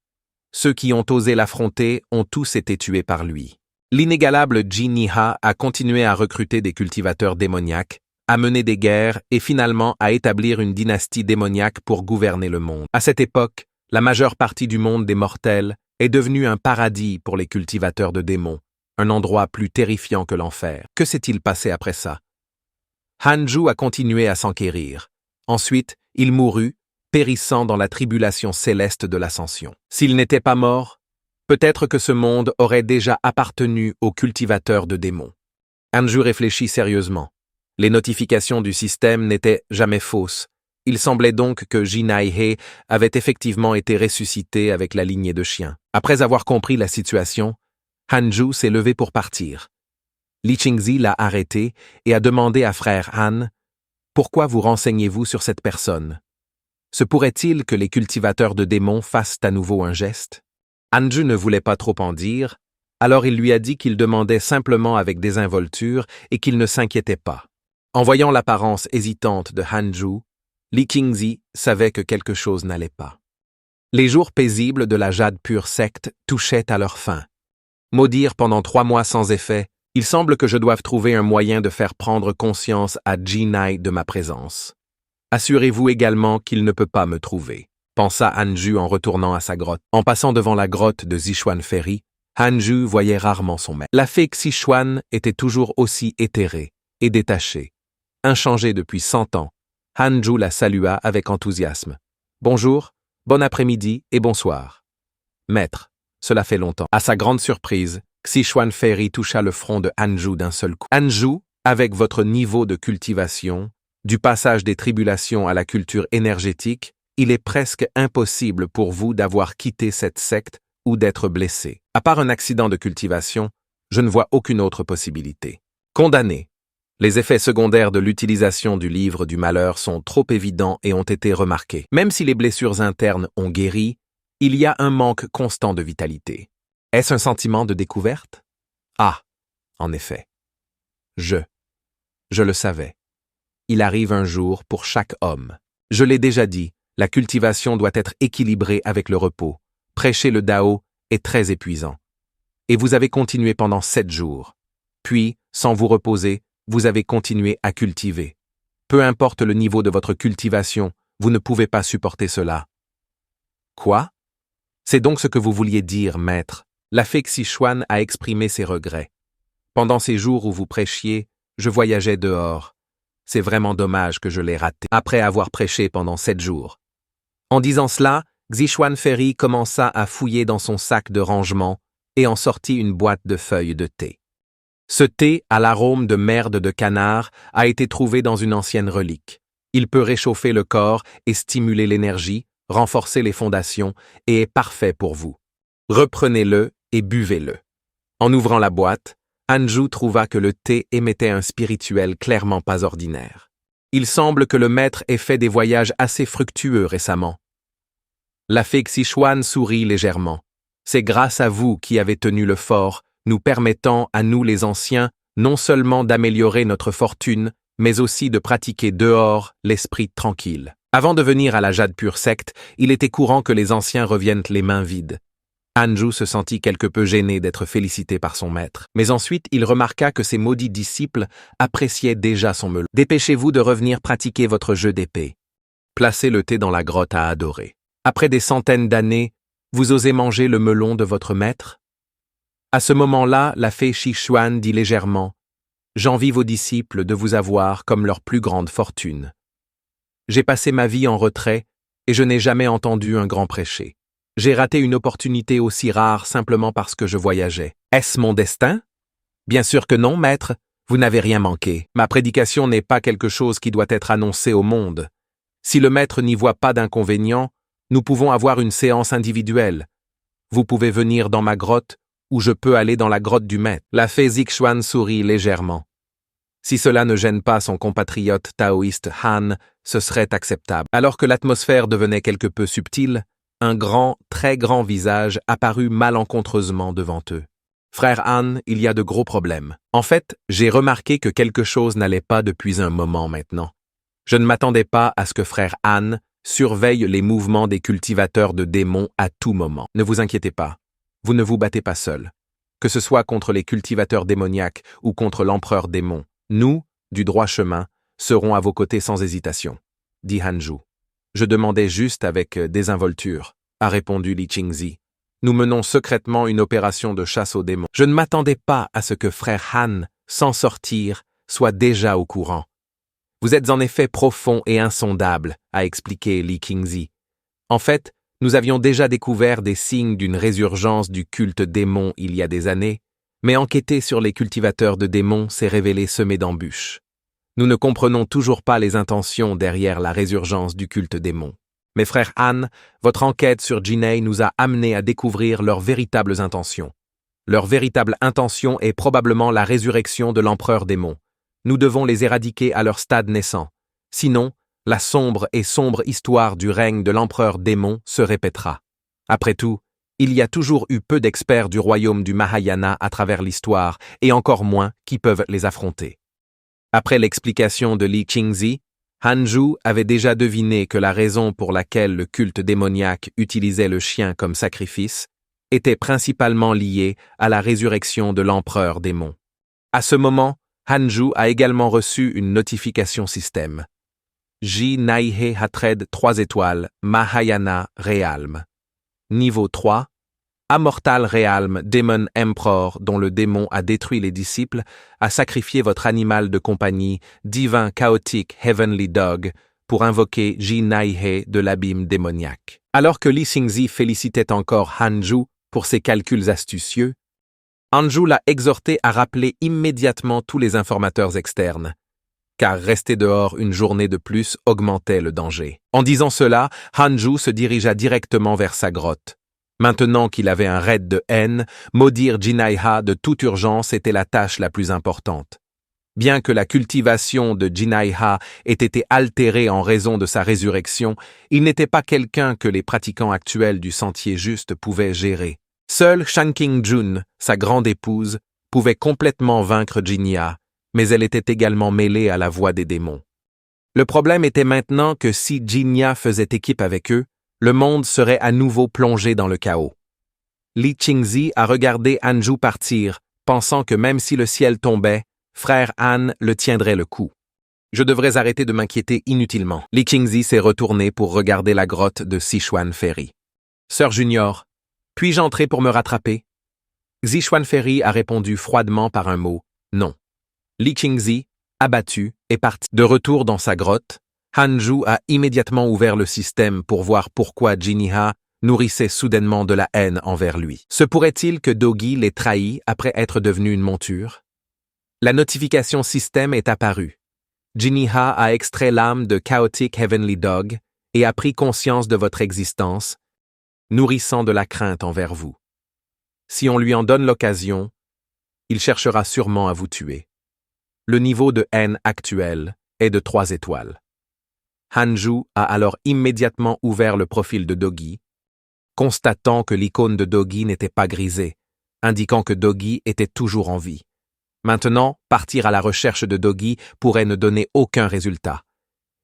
Ceux qui ont osé l'affronter ont tous été tués par lui. L'inégalable Jiniha a continué à recruter des cultivateurs démoniaques, à mener des guerres et finalement à établir une dynastie démoniaque pour gouverner le monde. À cette époque, la majeure partie du monde des mortels est devenue un paradis pour les cultivateurs de démons, un endroit plus terrifiant que l'enfer. Que s'est-il passé après ça? Hanju a continué à s'enquérir. Ensuite, il mourut, périssant dans la tribulation céleste de l'ascension. S'il n'était pas mort, peut-être que ce monde aurait déjà appartenu aux cultivateurs de démons. Hanju réfléchit sérieusement. Les notifications du système n'étaient jamais fausses. Il semblait donc que Jinai He avait effectivement été ressuscité avec la lignée de chiens. Après avoir compris la situation, Hanju s'est levé pour partir. Li Qingzi l'a arrêté et a demandé à frère Han « Pourquoi vous renseignez-vous sur cette personne? Se pourrait-il que les cultivateurs de démons fassent à nouveau un geste ?» Hanju ne voulait pas trop en dire, alors il lui a dit qu'il demandait simplement avec désinvolture et qu'il ne s'inquiétait pas. En voyant l'apparence hésitante de Hanju, Li Qingzi savait que quelque chose n'allait pas. Les jours paisibles de la Jade Pure secte touchaient à leur fin. Maudire pendant 3 mois sans effet, il semble que je doive trouver un moyen de faire prendre conscience à Jinai de ma présence. Assurez-vous également qu'il ne peut pas me trouver, pensa Hanju en retournant à sa grotte. En passant devant la grotte de Zixuan Ferry, Hanju voyait rarement son maître. La fée Xixuan était toujours aussi éthérée et détachée. Inchangée depuis 100 ans, Hanju la salua avec enthousiasme. « Bonjour, bon après-midi et bonsoir. »« Maître, cela fait longtemps. » À sa grande surprise, Xixuan Ferry toucha le front de Hanju d'un seul coup. « Hanju, avec votre niveau de cultivation, du passage des tribulations à la culture énergétique, il est presque impossible pour vous d'avoir quitté cette secte ou d'être blessé. À part un accident de cultivation, je ne vois aucune autre possibilité. Condamné. Les effets secondaires de l'utilisation du livre du malheur sont trop évidents et ont été remarqués. Même si les blessures internes ont guéri, il y a un manque constant de vitalité. Est-ce un sentiment de découverte? Ah, en effet. Je le savais. Il arrive un jour pour chaque homme. Je l'ai déjà dit, la cultivation doit être équilibrée avec le repos. Prêcher le Dao est très épuisant. Et vous avez continué pendant 7 jours. Puis, sans vous reposer, vous avez continué à cultiver. Peu importe le niveau de votre cultivation, vous ne pouvez pas supporter cela. Quoi? C'est donc ce que vous vouliez dire, maître. La fée Xixuan a exprimé ses regrets. Pendant ces jours où vous prêchiez, je voyageais dehors. C'est vraiment dommage que je l'ai raté, après avoir prêché pendant 7 jours. En disant cela, Xixuan Ferry commença à fouiller dans son sac de rangement et en sortit une boîte de feuilles de thé. Ce thé, à l'arôme de merde de canard, a été trouvé dans une ancienne relique. Il peut réchauffer le corps et stimuler l'énergie, renforcez les fondations et est parfait pour vous. Reprenez-le et buvez-le. En ouvrant la boîte, Hanju trouva que le thé émettait un spirituel clairement pas ordinaire. Il semble que le maître ait fait des voyages assez fructueux récemment. La fée Xishuan sourit légèrement. C'est grâce à vous qui avez tenu le fort, nous permettant à nous les anciens non seulement d'améliorer notre fortune, mais aussi de pratiquer dehors l'esprit tranquille. Avant de venir à la Jade Pure secte, il était courant que les anciens reviennent les mains vides. Hanju se sentit quelque peu gêné d'être félicité par son maître, mais ensuite il remarqua que ses maudits disciples appréciaient déjà son melon. Dépêchez-vous de revenir pratiquer votre jeu d'épée. Placez le thé dans la grotte à adorer. Après des centaines d'années, vous osez manger le melon de votre maître? À ce moment-là, la fée Xishuan dit légèrement « J'envie vos disciples de vous avoir comme leur plus grande fortune. J'ai passé ma vie en retrait et je n'ai jamais entendu un grand prêcher. J'ai raté une opportunité aussi rare simplement parce que je voyageais. Est-ce mon destin? Bien sûr que non, maître, vous n'avez rien manqué. Ma prédication n'est pas quelque chose qui doit être annoncé au monde. Si le maître n'y voit pas d'inconvénient, nous pouvons avoir une séance individuelle. Vous pouvez venir dans ma grotte ou je peux aller dans la grotte du maître. La fée Xishuan sourit légèrement. Si cela ne gêne pas son compatriote taoïste Han, ce serait acceptable. Alors que l'atmosphère devenait quelque peu subtile, un grand, très grand visage apparut malencontreusement devant eux. « Frère Han, il y a de gros problèmes. En fait, j'ai remarqué que quelque chose n'allait pas depuis un moment maintenant. Je ne m'attendais pas à ce que frère Han surveille les mouvements des cultivateurs de démons à tout moment. Ne vous inquiétez pas, vous ne vous battez pas seul. Que ce soit contre les cultivateurs démoniaques ou contre l'empereur démon, nous, du droit chemin, serons à vos côtés sans hésitation, dit Hanju. Je demandais juste avec désinvolture, a répondu Li Qingzi. Nous menons secrètement une opération de chasse aux démons. Je ne m'attendais pas à ce que frère Han, sans sortir, soit déjà au courant. Vous êtes en effet profond et insondable, a expliqué Li Qingzi. En fait, nous avions déjà découvert des signes d'une résurgence du culte démon il y a des années, mais enquêter sur les cultivateurs de démons s'est révélé semé d'embûches. Nous ne comprenons toujours pas les intentions derrière la résurgence du culte démon. Mais frère Han, votre enquête sur Jinei nous a amenés à découvrir leurs véritables intentions. Leur véritable intention est probablement la résurrection de l'empereur démon. Nous devons les éradiquer à leur stade naissant. Sinon, la sombre et sombre histoire du règne de l'empereur démon se répétera. Après tout, il y a toujours eu peu d'experts du royaume du Mahayana à travers l'histoire, et encore moins qui peuvent les affronter. Après l'explication de Li Qingzi, Hanju avait déjà deviné que la raison pour laquelle le culte démoniaque utilisait le chien comme sacrifice était principalement liée à la résurrection de l'empereur démon. À ce moment, Hanju a également reçu une notification système. Ji Naihe Hatred 3 étoiles, Mahayana Realm. Niveau 3, Amortal Realm Demon Emperor dont le démon a détruit les disciples, a sacrifié votre animal de compagnie, divin chaotique Heavenly Dog, pour invoquer Ji Naihe de l'abîme démoniaque. Alors que Li Xingzi félicitait encore Hanju pour ses calculs astucieux, Hanju l'a exhorté à rappeler immédiatement tous les informateurs externes, car rester dehors une journée de plus augmentait le danger. En disant cela, Hanju se dirigea directement vers sa grotte. Maintenant qu'il avait un raid de haine, maudire Jinaiha de toute urgence était la tâche la plus importante. Bien que la cultivation de Jinaiha ait été altérée en raison de sa résurrection, il n'était pas quelqu'un que les pratiquants actuels du Sentier Juste pouvaient gérer. Seule Shanking Jun, sa grande épouse, pouvait complètement vaincre Jinya, mais elle était également mêlée à la voie des démons. Le problème était maintenant que si Jinya faisait équipe avec eux, le monde serait à nouveau plongé dans le chaos. Li Qingzi a regardé Hanju partir, pensant que même si le ciel tombait, frère Han le tiendrait le coup. Je devrais arrêter de m'inquiéter inutilement. Li Qingzi s'est retourné pour regarder la grotte de Xishuan Ferry. Sœur Junior, puis-je entrer pour me rattraper? Xishuan Ferry a répondu froidement par un mot, non. Li Qingzi, abattu, est parti. De retour dans sa grotte, Hanju a immédiatement ouvert le système pour voir pourquoi Jinaiha nourrissait soudainement de la haine envers lui. Se pourrait-il que Dogi l'ait trahi après être devenu une monture? La notification système est apparue. Jinaiha a extrait l'âme de Chaotic Heavenly Dog et a pris conscience de votre existence, nourrissant de la crainte envers vous. Si on lui en donne l'occasion, il cherchera sûrement à vous tuer. Le niveau de haine actuel est de 3 étoiles. Hanju a alors immédiatement ouvert le profil de Doggy, constatant que l'icône de Doggy n'était pas grisée, indiquant que Doggy était toujours en vie. Maintenant, partir à la recherche de Doggy pourrait ne donner aucun résultat.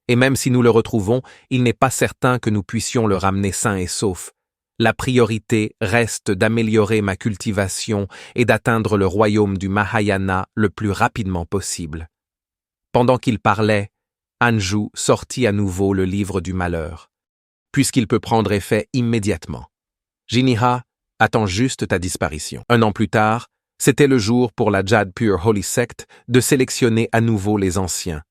Et même si nous le retrouvons, il n'est pas certain que nous puissions le ramener sain et sauf. La priorité reste d'améliorer ma cultivation et d'atteindre le royaume du Mahayana le plus rapidement possible. Pendant qu'il parlait, Hanju sortit à nouveau le livre du malheur, puisqu'il peut prendre effet immédiatement. Jin'iha attend juste ta disparition. 1 an plus tard, c'était le jour pour la Jade Pure Holy Sect de sélectionner à nouveau les anciens.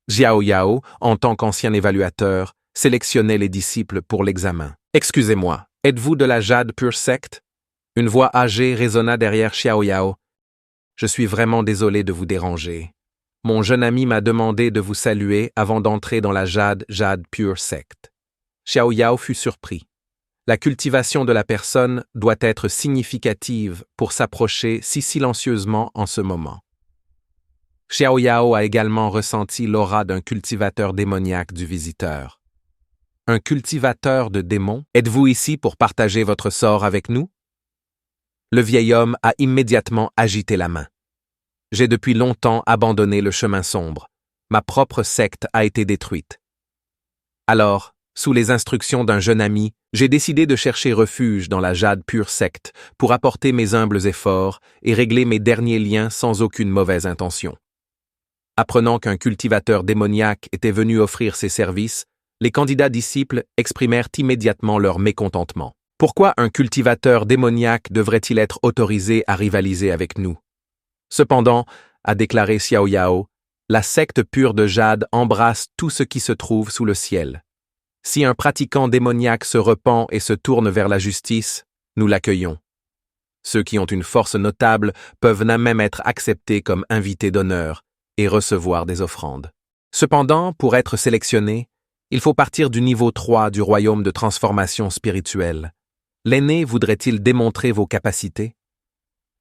Xiao Yao, en tant qu'ancien évaluateur, sélectionnait les disciples pour l'examen. « Excusez-moi, êtes-vous de la Jade Pure Sect ?» Une voix âgée résonna derrière Xiao Yao. « Je suis vraiment désolé de vous déranger. Mon jeune ami m'a demandé de vous saluer avant d'entrer dans la Jade Pure Sect. » Xiao Yao fut surpris. La cultivation de la personne doit être significative pour s'approcher si silencieusement en ce moment. Xiao Yao a également ressenti l'aura d'un cultivateur démoniaque du visiteur. Un cultivateur de démons? Êtes-vous ici pour partager votre sort avec nous? Le vieil homme a immédiatement agité la main. J'ai depuis longtemps abandonné le chemin sombre. Ma propre secte a été détruite. Alors, sous les instructions d'un jeune ami, j'ai décidé de chercher refuge dans la Jade Pure Secte pour apporter mes humbles efforts et régler mes derniers liens sans aucune mauvaise intention. Apprenant qu'un cultivateur démoniaque était venu offrir ses services, les candidats disciples exprimèrent immédiatement leur mécontentement. Pourquoi un cultivateur démoniaque devrait-il être autorisé à rivaliser avec nous? Cependant, a déclaré Xiao Yao, la secte pure de Jade embrasse tout ce qui se trouve sous le ciel. Si un pratiquant démoniaque se repent et se tourne vers la justice, nous l'accueillons. Ceux qui ont une force notable peuvent même être acceptés comme invités d'honneur et recevoir des offrandes. Cependant, pour être sélectionné, il faut partir du niveau 3 du royaume de transformation spirituelle. L'aîné voudrait-il démontrer vos capacités?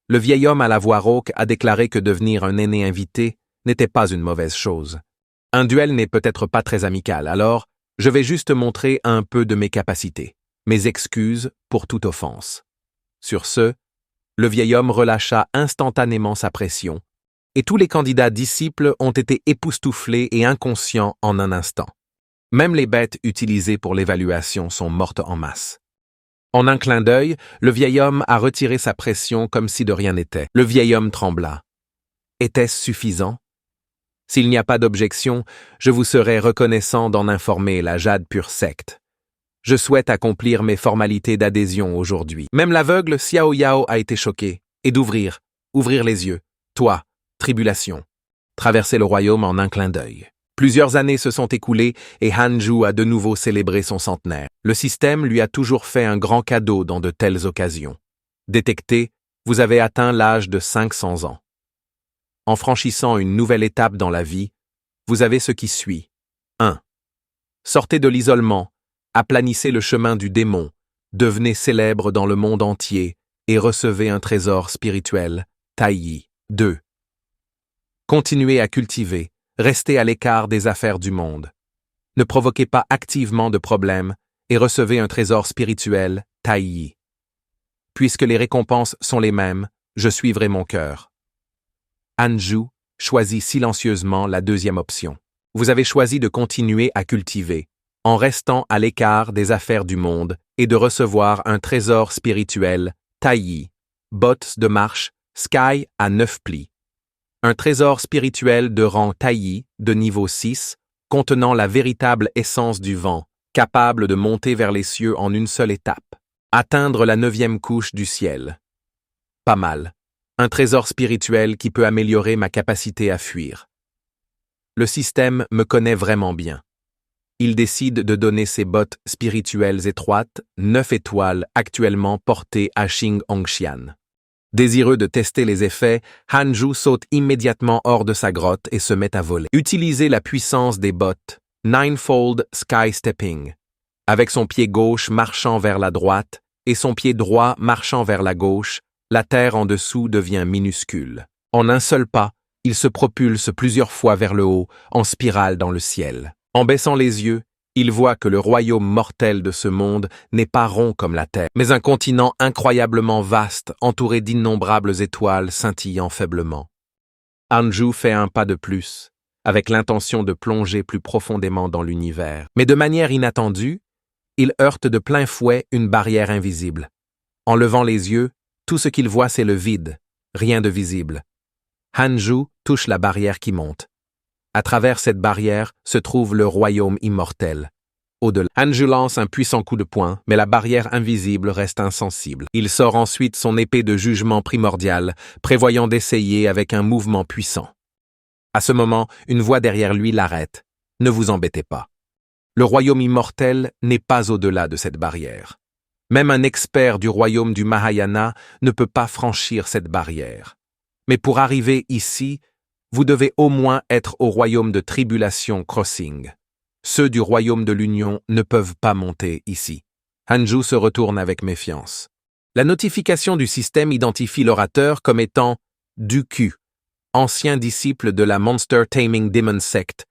Le vieil homme à la voix rauque a déclaré que devenir un aîné invité n'était pas une mauvaise chose. Un duel n'est peut-être pas très amical, alors je vais juste montrer un peu de mes capacités, mes excuses pour toute offense. Sur ce, le vieil homme relâcha instantanément sa pression, et tous les candidats disciples ont été époustouflés et inconscients en un instant. Même les bêtes utilisées pour l'évaluation sont mortes en masse. En un clin d'œil, le vieil homme a retiré sa pression comme si de rien n'était. Le vieil homme trembla. Était-ce suffisant? S'il n'y a pas d'objection, je vous serais reconnaissant d'en informer la Jade Pure Secte. Je souhaite accomplir mes formalités d'adhésion aujourd'hui. Même l'aveugle Xiao Yao a été choqué. Et d'ouvrir les yeux. Toi, tribulation. Traverser le royaume en un clin d'œil. Plusieurs années se sont écoulées et Hanju a de nouveau célébré son centenaire. Le système lui a toujours fait un grand cadeau dans de telles occasions. Détecté, vous avez atteint l'âge de 500 ans. En franchissant une nouvelle étape dans la vie, vous avez ce qui suit. 1. Sortez de l'isolement, aplanissez le chemin du démon, devenez célèbre dans le monde entier et recevez un trésor spirituel, Taiyi. 2. Continuez à cultiver, restez à l'écart des affaires du monde. Ne provoquez pas activement de problèmes et recevez un trésor spirituel, Taiyi. Puisque les récompenses sont les mêmes, je suivrai mon cœur. Hanju choisit silencieusement la deuxième option. Vous avez choisi de continuer à cultiver, en restant à l'écart des affaires du monde et de recevoir un trésor spirituel, Taiyi, bottes de marche, Sky à 9 plis. Un trésor spirituel de rang Taiyi, de niveau 6, contenant la véritable essence du vent, capable de monter vers les cieux en une seule étape. Atteindre la 9e couche du ciel. Pas mal. Un trésor spirituel qui peut améliorer ma capacité à fuir. Le système me connaît vraiment bien. Il décide de donner ses bottes spirituelles étroites, 9 étoiles actuellement portées à Xing Hongxian. Désireux de tester les effets, Hanju saute immédiatement hors de sa grotte et se met à voler. Utilisez la puissance des bottes, Ninefold Sky Stepping. Avec son pied gauche marchant vers la droite et son pied droit marchant vers la gauche, la terre en dessous devient minuscule. En un seul pas, il se propulse plusieurs fois vers le haut, en spirale dans le ciel. En baissant les yeux, il voit que le royaume mortel de ce monde n'est pas rond comme la Terre, mais un continent incroyablement vaste, entouré d'innombrables étoiles scintillant faiblement. Hanju fait un pas de plus, avec l'intention de plonger plus profondément dans l'univers. Mais de manière inattendue, il heurte de plein fouet une barrière invisible. En levant les yeux, tout ce qu'il voit c'est le vide, rien de visible. Hanju touche la barrière qui monte. À travers cette barrière se trouve le royaume immortel. Au-delà, Hanju lance un puissant coup de poing, mais la barrière invisible reste insensible. Il sort ensuite son épée de jugement primordial, prévoyant d'essayer avec un mouvement puissant. À ce moment, une voix derrière lui l'arrête. « Ne vous embêtez pas. Le royaume immortel n'est pas au-delà de cette barrière. Même un expert du royaume du Mahayana ne peut pas franchir cette barrière. Mais pour arriver ici, vous devez au moins être au royaume de Tribulation Crossing. Ceux du royaume de l'Union ne peuvent pas monter ici. » Hanju se retourne avec méfiance. La notification du système identifie l'orateur comme étant Dooku, ancien disciple de la Monster Taming Demon Sect,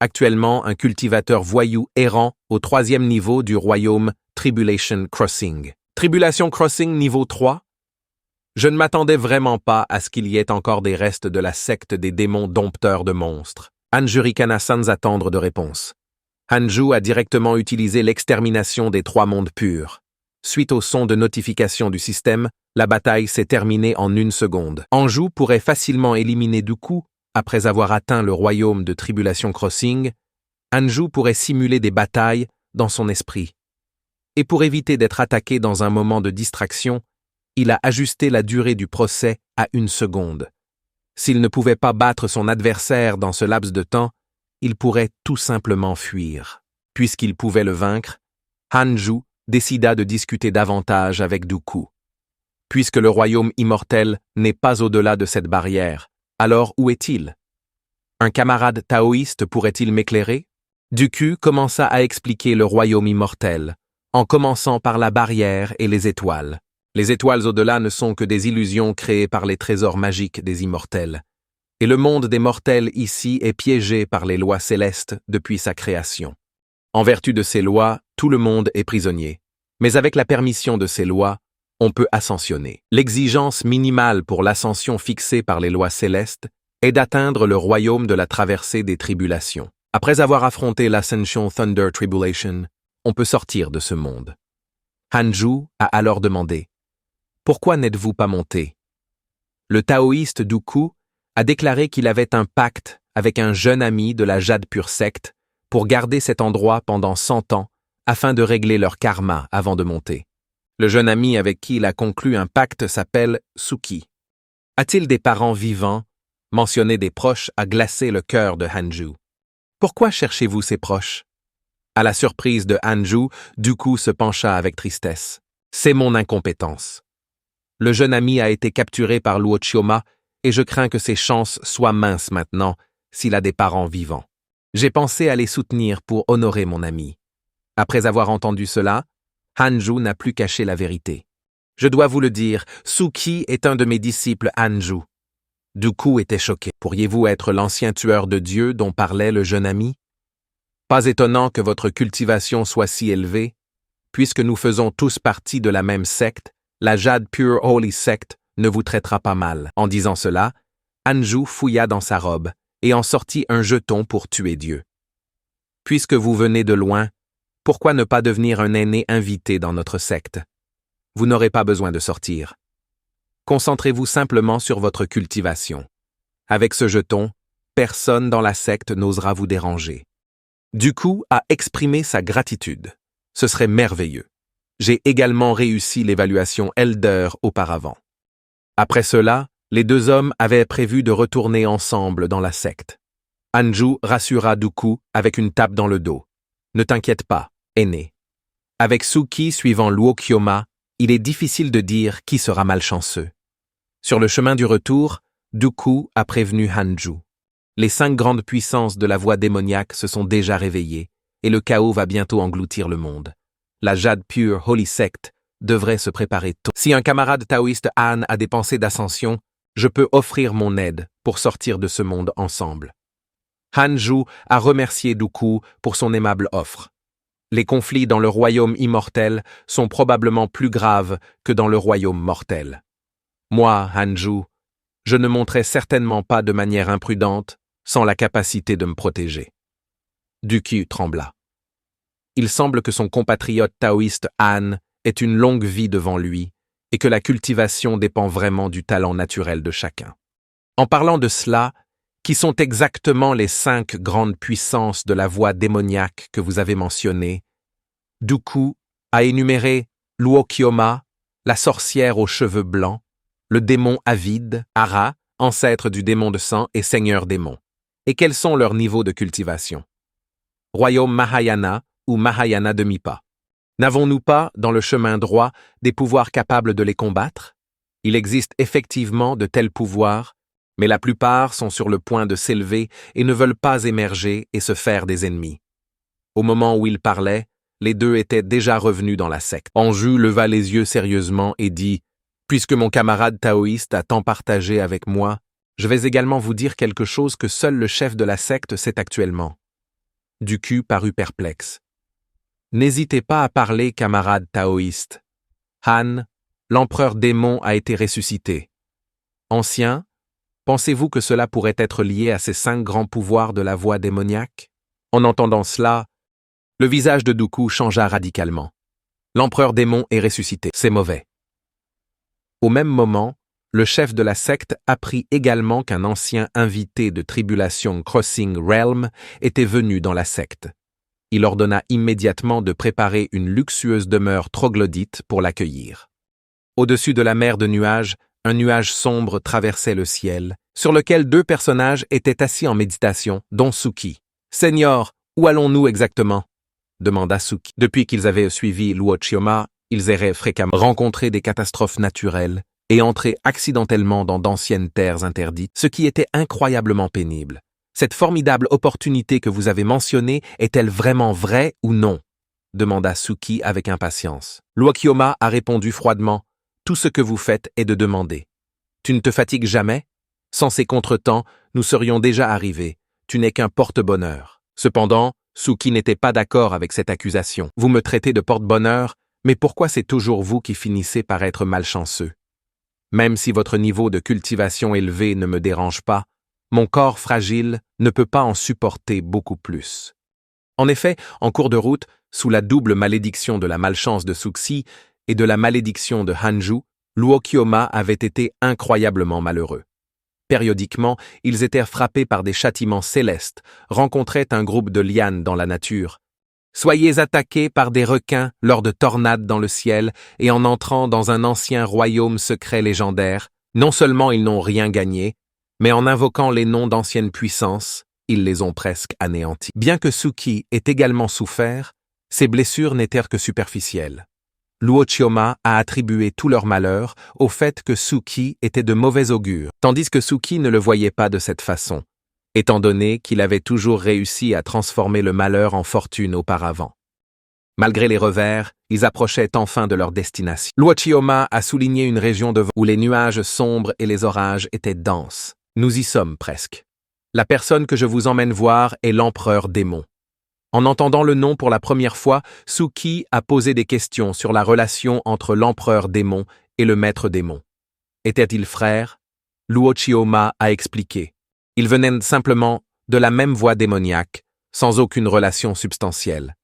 actuellement un cultivateur voyou errant au 3e niveau du royaume Tribulation Crossing. Tribulation Crossing niveau 3? Je ne m'attendais vraiment pas à ce qu'il y ait encore des restes de la secte des démons dompteurs de monstres. Hanju ricana sans attendre de réponse. Hanju a directement utilisé l'extermination des 3 mondes purs. Suite au son de notification du système, la bataille s'est terminée en 1 seconde. Hanju pourrait facilement éliminer Dooku après avoir atteint le royaume de Tribulation Crossing. Hanju pourrait simuler des batailles dans son esprit. Et pour éviter d'être attaqué dans un moment de distraction, il a ajusté la durée du procès à 1 seconde. S'il ne pouvait pas battre son adversaire dans ce laps de temps, il pourrait tout simplement fuir. Puisqu'il pouvait le vaincre, Hanju décida de discuter davantage avec Dooku. Puisque le royaume immortel n'est pas au-delà de cette barrière, alors où est-il? Un camarade taoïste pourrait-il m'éclairer? Dooku commença à expliquer le royaume immortel, en commençant par la barrière et les étoiles. Les étoiles au-delà ne sont que des illusions créées par les trésors magiques des immortels. Et le monde des mortels ici est piégé par les lois célestes depuis sa création. En vertu de ces lois, tout le monde est prisonnier. Mais avec la permission de ces lois, on peut ascensionner. L'exigence minimale pour l'ascension fixée par les lois célestes est d'atteindre le royaume de la traversée des tribulations. Après avoir affronté l'Ascension Thunder Tribulation, on peut sortir de ce monde. Hanju a alors demandé « Pourquoi n'êtes-vous pas monté ?» Le taoïste Dooku a déclaré qu'il avait un pacte avec un jeune ami de la Jade Pure Secte pour garder cet endroit pendant 100 ans afin de régler leur karma avant de monter. Le jeune ami avec qui il a conclu un pacte s'appelle Suki. A-t-il des parents vivants? Mentionner des proches a glacé le cœur de Hanju. Pourquoi cherchez-vous ces proches? À la surprise de Hanju, Dooku se pencha avec tristesse. C'est mon incompétence. Le jeune ami a été capturé par Luo Chioma et je crains que ses chances soient minces maintenant s'il a des parents vivants. J'ai pensé à les soutenir pour honorer mon ami. Après avoir entendu cela, Hanju n'a plus caché la vérité. Je dois vous le dire, Suki est un de mes disciples Hanju. Dooku était choqué. Pourriez-vous être l'ancien tueur de Dieu dont parlait le jeune ami? Pas étonnant que votre cultivation soit si élevée, puisque nous faisons tous partie de la même secte, la Jade Pure Holy Sect ne vous traitera pas mal. En disant cela, Hanju fouilla dans sa robe et en sortit un jeton pour tuer Dieu. Puisque vous venez de loin, pourquoi ne pas devenir un aîné invité dans notre secte? Vous n'aurez pas besoin de sortir. Concentrez-vous simplement sur votre cultivation. Avec ce jeton, personne dans la secte n'osera vous déranger. Dooku a exprimé sa gratitude. Ce serait merveilleux. J'ai également réussi l'évaluation Elder auparavant. Après cela, les 2 hommes avaient prévu de retourner ensemble dans la secte. Hanju rassura Dooku avec une tape dans le dos. Ne t'inquiète pas, aîné. Avec Suki suivant Luo Chioma, il est difficile de dire qui sera malchanceux. Sur le chemin du retour, Dooku a prévenu Hanju. Les 5 grandes puissances de la voie démoniaque se sont déjà réveillées et le chaos va bientôt engloutir le monde. La Jade Pure Holy Sect devrait se préparer tôt. Si un camarade taoïste Han a des pensées d'ascension, je peux offrir mon aide pour sortir de ce monde ensemble. Hanju a remercié Dooku pour son aimable offre. Les conflits dans le royaume immortel sont probablement plus graves que dans le royaume mortel. Moi, Hanju, je ne monterai certainement pas de manière imprudente sans la capacité de me protéger. Dooku trembla. Il semble que son compatriote taoïste Han ait une longue vie devant lui et que la cultivation dépend vraiment du talent naturel de chacun. En parlant de cela, qui sont exactement les 5 grandes puissances de la voie démoniaque que vous avez mentionnées, Dooku a énuméré Luokioma, la sorcière aux cheveux blancs, le démon avide, Ara, ancêtre du démon de sang et seigneur démon. Et quels sont leurs niveaux de cultivation? Royaume Mahayana ou Mahayana demi-pas. N'avons-nous pas, dans le chemin droit, des pouvoirs capables de les combattre? Il existe effectivement de tels pouvoirs, mais la plupart sont sur le point de s'élever et ne veulent pas émerger et se faire des ennemis. Au moment où il parlait, les deux étaient déjà revenus dans la secte. Anju leva les yeux sérieusement et dit « Puisque mon camarade taoïste a tant partagé avec moi, je vais également vous dire quelque chose que seul le chef de la secte sait actuellement. » Dooku parut perplexe. « N'hésitez pas à parler, camarade taoïste. Han, l'empereur démon a été ressuscité. Ancien, pensez-vous que cela pourrait être lié à ces 5 grands pouvoirs de la voie démoniaque? » En entendant cela, le visage de Dooku changea radicalement. L'empereur démon est ressuscité, c'est mauvais. Au même moment, le chef de la secte apprit également qu'un ancien invité de Tribulation Crossing Realm était venu dans la secte. Il ordonna immédiatement de préparer une luxueuse demeure troglodyte pour l'accueillir. Au-dessus de la mer de nuages, un nuage sombre traversait le ciel, sur lequel 2 personnages étaient assis en méditation, dont Suki. « Seigneur, où allons-nous exactement ?» demanda Suki. Depuis qu'ils avaient suivi Luochioma, ils erraient fréquemment, rencontré des catastrophes naturelles et entré accidentellement dans d'anciennes terres interdites, ce qui était incroyablement pénible. Cette formidable opportunité que vous avez mentionnée est-elle vraiment vraie ou non? Demanda Suki avec impatience. Luochioma a répondu froidement. Tout ce que vous faites est de demander. Tu ne te fatigues jamais? Sans ces contretemps, nous serions déjà arrivés. Tu n'es qu'un porte-bonheur. Cependant, Suki n'était pas d'accord avec cette accusation. Vous me traitez de porte-bonheur, mais pourquoi c'est toujours vous qui finissez par être malchanceux? Même si votre niveau de cultivation élevé ne me dérange pas, mon corps fragile ne peut pas en supporter beaucoup plus. En effet, en cours de route, sous la double malédiction de la malchance de Suxi et de la malédiction de Hanju, Luochioma avait été incroyablement malheureux. Périodiquement, ils étaient frappés par des châtiments célestes, rencontraient un groupe de lianes dans la nature. Soyez attaqués par des requins lors de tornades dans le ciel et en entrant dans un ancien royaume secret légendaire, non seulement ils n'ont rien gagné, mais en invoquant les noms d'anciennes puissances, ils les ont presque anéantis. Bien que Suki ait également souffert, ses blessures n'étaient que superficielles. Luochioma a attribué tout leur malheur au fait que Suki était de mauvais augure, tandis que Suki ne le voyait pas de cette façon, étant donné qu'il avait toujours réussi à transformer le malheur en fortune auparavant. Malgré les revers, ils approchaient enfin de leur destination. Luochioma a souligné une région de vent où les nuages sombres et les orages étaient denses. Nous y sommes presque. La personne que je vous emmène voir est l'empereur démon. En entendant le nom pour la première fois, Suki a posé des questions sur la relation entre l'empereur démon et le maître démon. Étaient-ils frères? Luochioma a expliqué. Ils venaient simplement de la même voie démoniaque, sans aucune relation substantielle.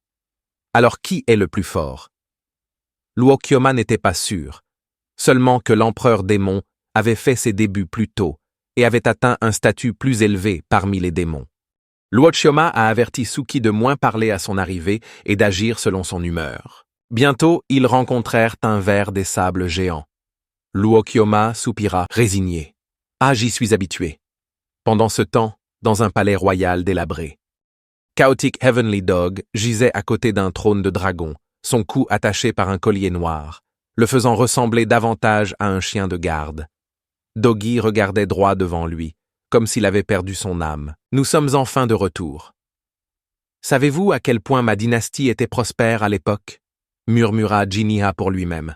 Alors qui est le plus fort? Luochioma n'était pas sûr, seulement que l'empereur démon avait fait ses débuts plus tôt et avait atteint un statut plus élevé parmi les démons. Luochioma a averti Suki de moins parler à son arrivée et d'agir selon son humeur. Bientôt, ils rencontrèrent un ver des sables géants. Luochioma soupira, résigné. « Ah, j'y suis habitué. » Pendant ce temps, dans un palais royal délabré. Chaotic Heavenly Dog gisait à côté d'un trône de dragon, son cou attaché par un collier noir, le faisant ressembler davantage à un chien de garde. Doggy regardait droit devant lui, comme s'il avait perdu son âme. Nous sommes enfin de retour. Savez-vous à quel point ma dynastie était prospère à l'époque? Murmura Jinniha pour lui-même.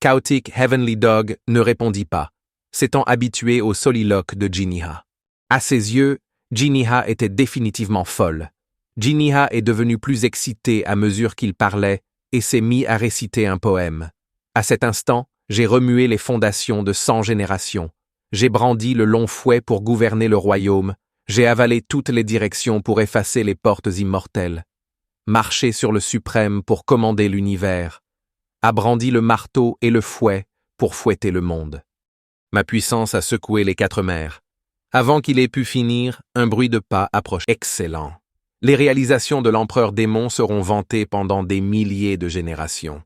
Chaotic Heavenly Dog ne répondit pas, s'étant habitué au soliloque de Jinniha. À ses yeux, Jinniha était définitivement folle. Jinniha est devenu plus excité à mesure qu'il parlait et s'est mis à réciter un poème. À cet instant, j'ai remué les fondations de 100 générations. J'ai brandi le long fouet pour gouverner le royaume. J'ai avalé toutes les directions pour effacer les portes immortelles. Marché sur le suprême pour commander l'univers. A brandi le marteau et le fouet pour fouetter le monde. Ma puissance a secoué les 4 mers. Avant qu'il ait pu finir, un bruit de pas approche. Excellent. Les réalisations de l'empereur démon seront vantées pendant des milliers de générations.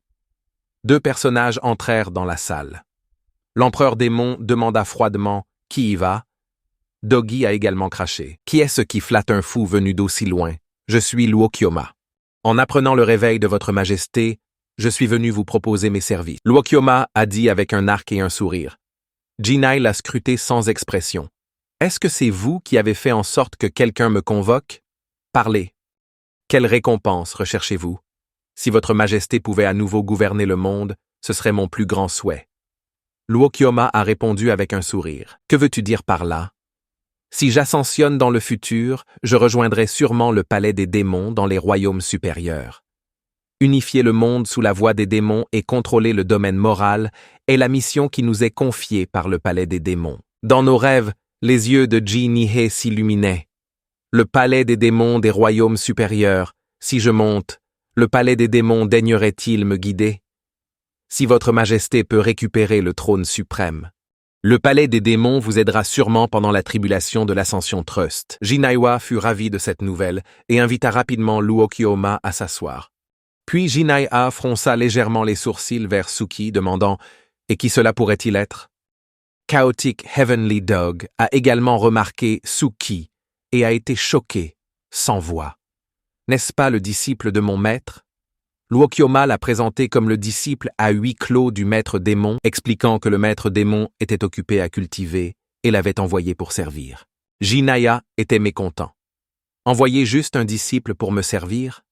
2 personnages entrèrent dans la salle. L'empereur démon demanda froidement « Qui y va ?» Doggy a également craché. « Qui est-ce qui flatte un fou venu d'aussi loin? Je suis Luo Qioma. En apprenant le réveil de votre majesté, je suis venu vous proposer mes services. » Luo Qioma a dit avec un arc et un sourire. Jinai l'a scruté sans expression. « Est-ce que c'est vous qui avez fait en sorte que quelqu'un me convoque? Parlez. Quelle récompense recherchez-vous? Si votre majesté pouvait à nouveau gouverner le monde, ce serait mon plus grand souhait. » Luo Qioma a répondu avec un sourire. « Que veux-tu dire par là? Si j'ascensionne dans le futur, je rejoindrai sûrement le palais des démons dans les royaumes supérieurs. Unifier le monde sous la voix des démons et contrôler le domaine moral est la mission qui nous est confiée par le palais des démons. Dans nos rêves, les yeux de Jinnihe s'illuminaient. Le palais des démons des royaumes supérieurs, si je monte, le palais des démons daignerait-il me guider? Si votre majesté peut récupérer le trône suprême. Le palais des démons vous aidera sûrement pendant la tribulation de l'ascension Trust. Jinaiwa fut ravi de cette nouvelle et invita rapidement Luo Qioma à s'asseoir. Puis Jinaiha fronça légèrement les sourcils vers Suki, demandant « Et qui cela pourrait-il être ?» Chaotic Heavenly Dog a également remarqué Suki et a été choqué, sans voix. N'est-ce pas le disciple de mon maître? Luo Qioma l'a présenté comme le disciple à huis clos du maître démon, expliquant que le maître démon était occupé à cultiver et l'avait envoyé pour servir. Jinaiha était mécontent. Envoyer juste un disciple pour me servir?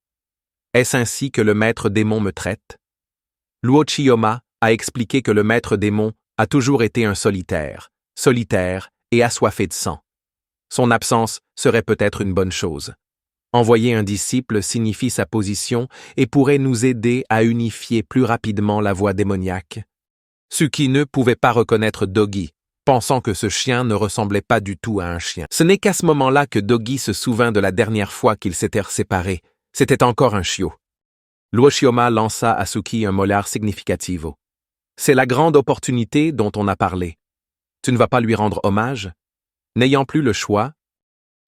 Est-ce ainsi que le maître démon me traite? Luo Qioma a expliqué que le maître démon a toujours été un solitaire et assoiffé de sang. Son absence serait peut-être une bonne chose. Envoyer un disciple signifie sa position et pourrait nous aider à unifier plus rapidement la voix démoniaque. Suki ne pouvait pas reconnaître Doggy, pensant que ce chien ne ressemblait pas du tout à un chien. Ce n'est qu'à ce moment-là que Doggy se souvint de la dernière fois qu'ils s'étaient séparés. C'était encore un chiot. Luo Qioma lança à Suki un molar significativo. « C'est la grande opportunité dont on a parlé. Tu ne vas pas lui rendre hommage? N'ayant plus le choix,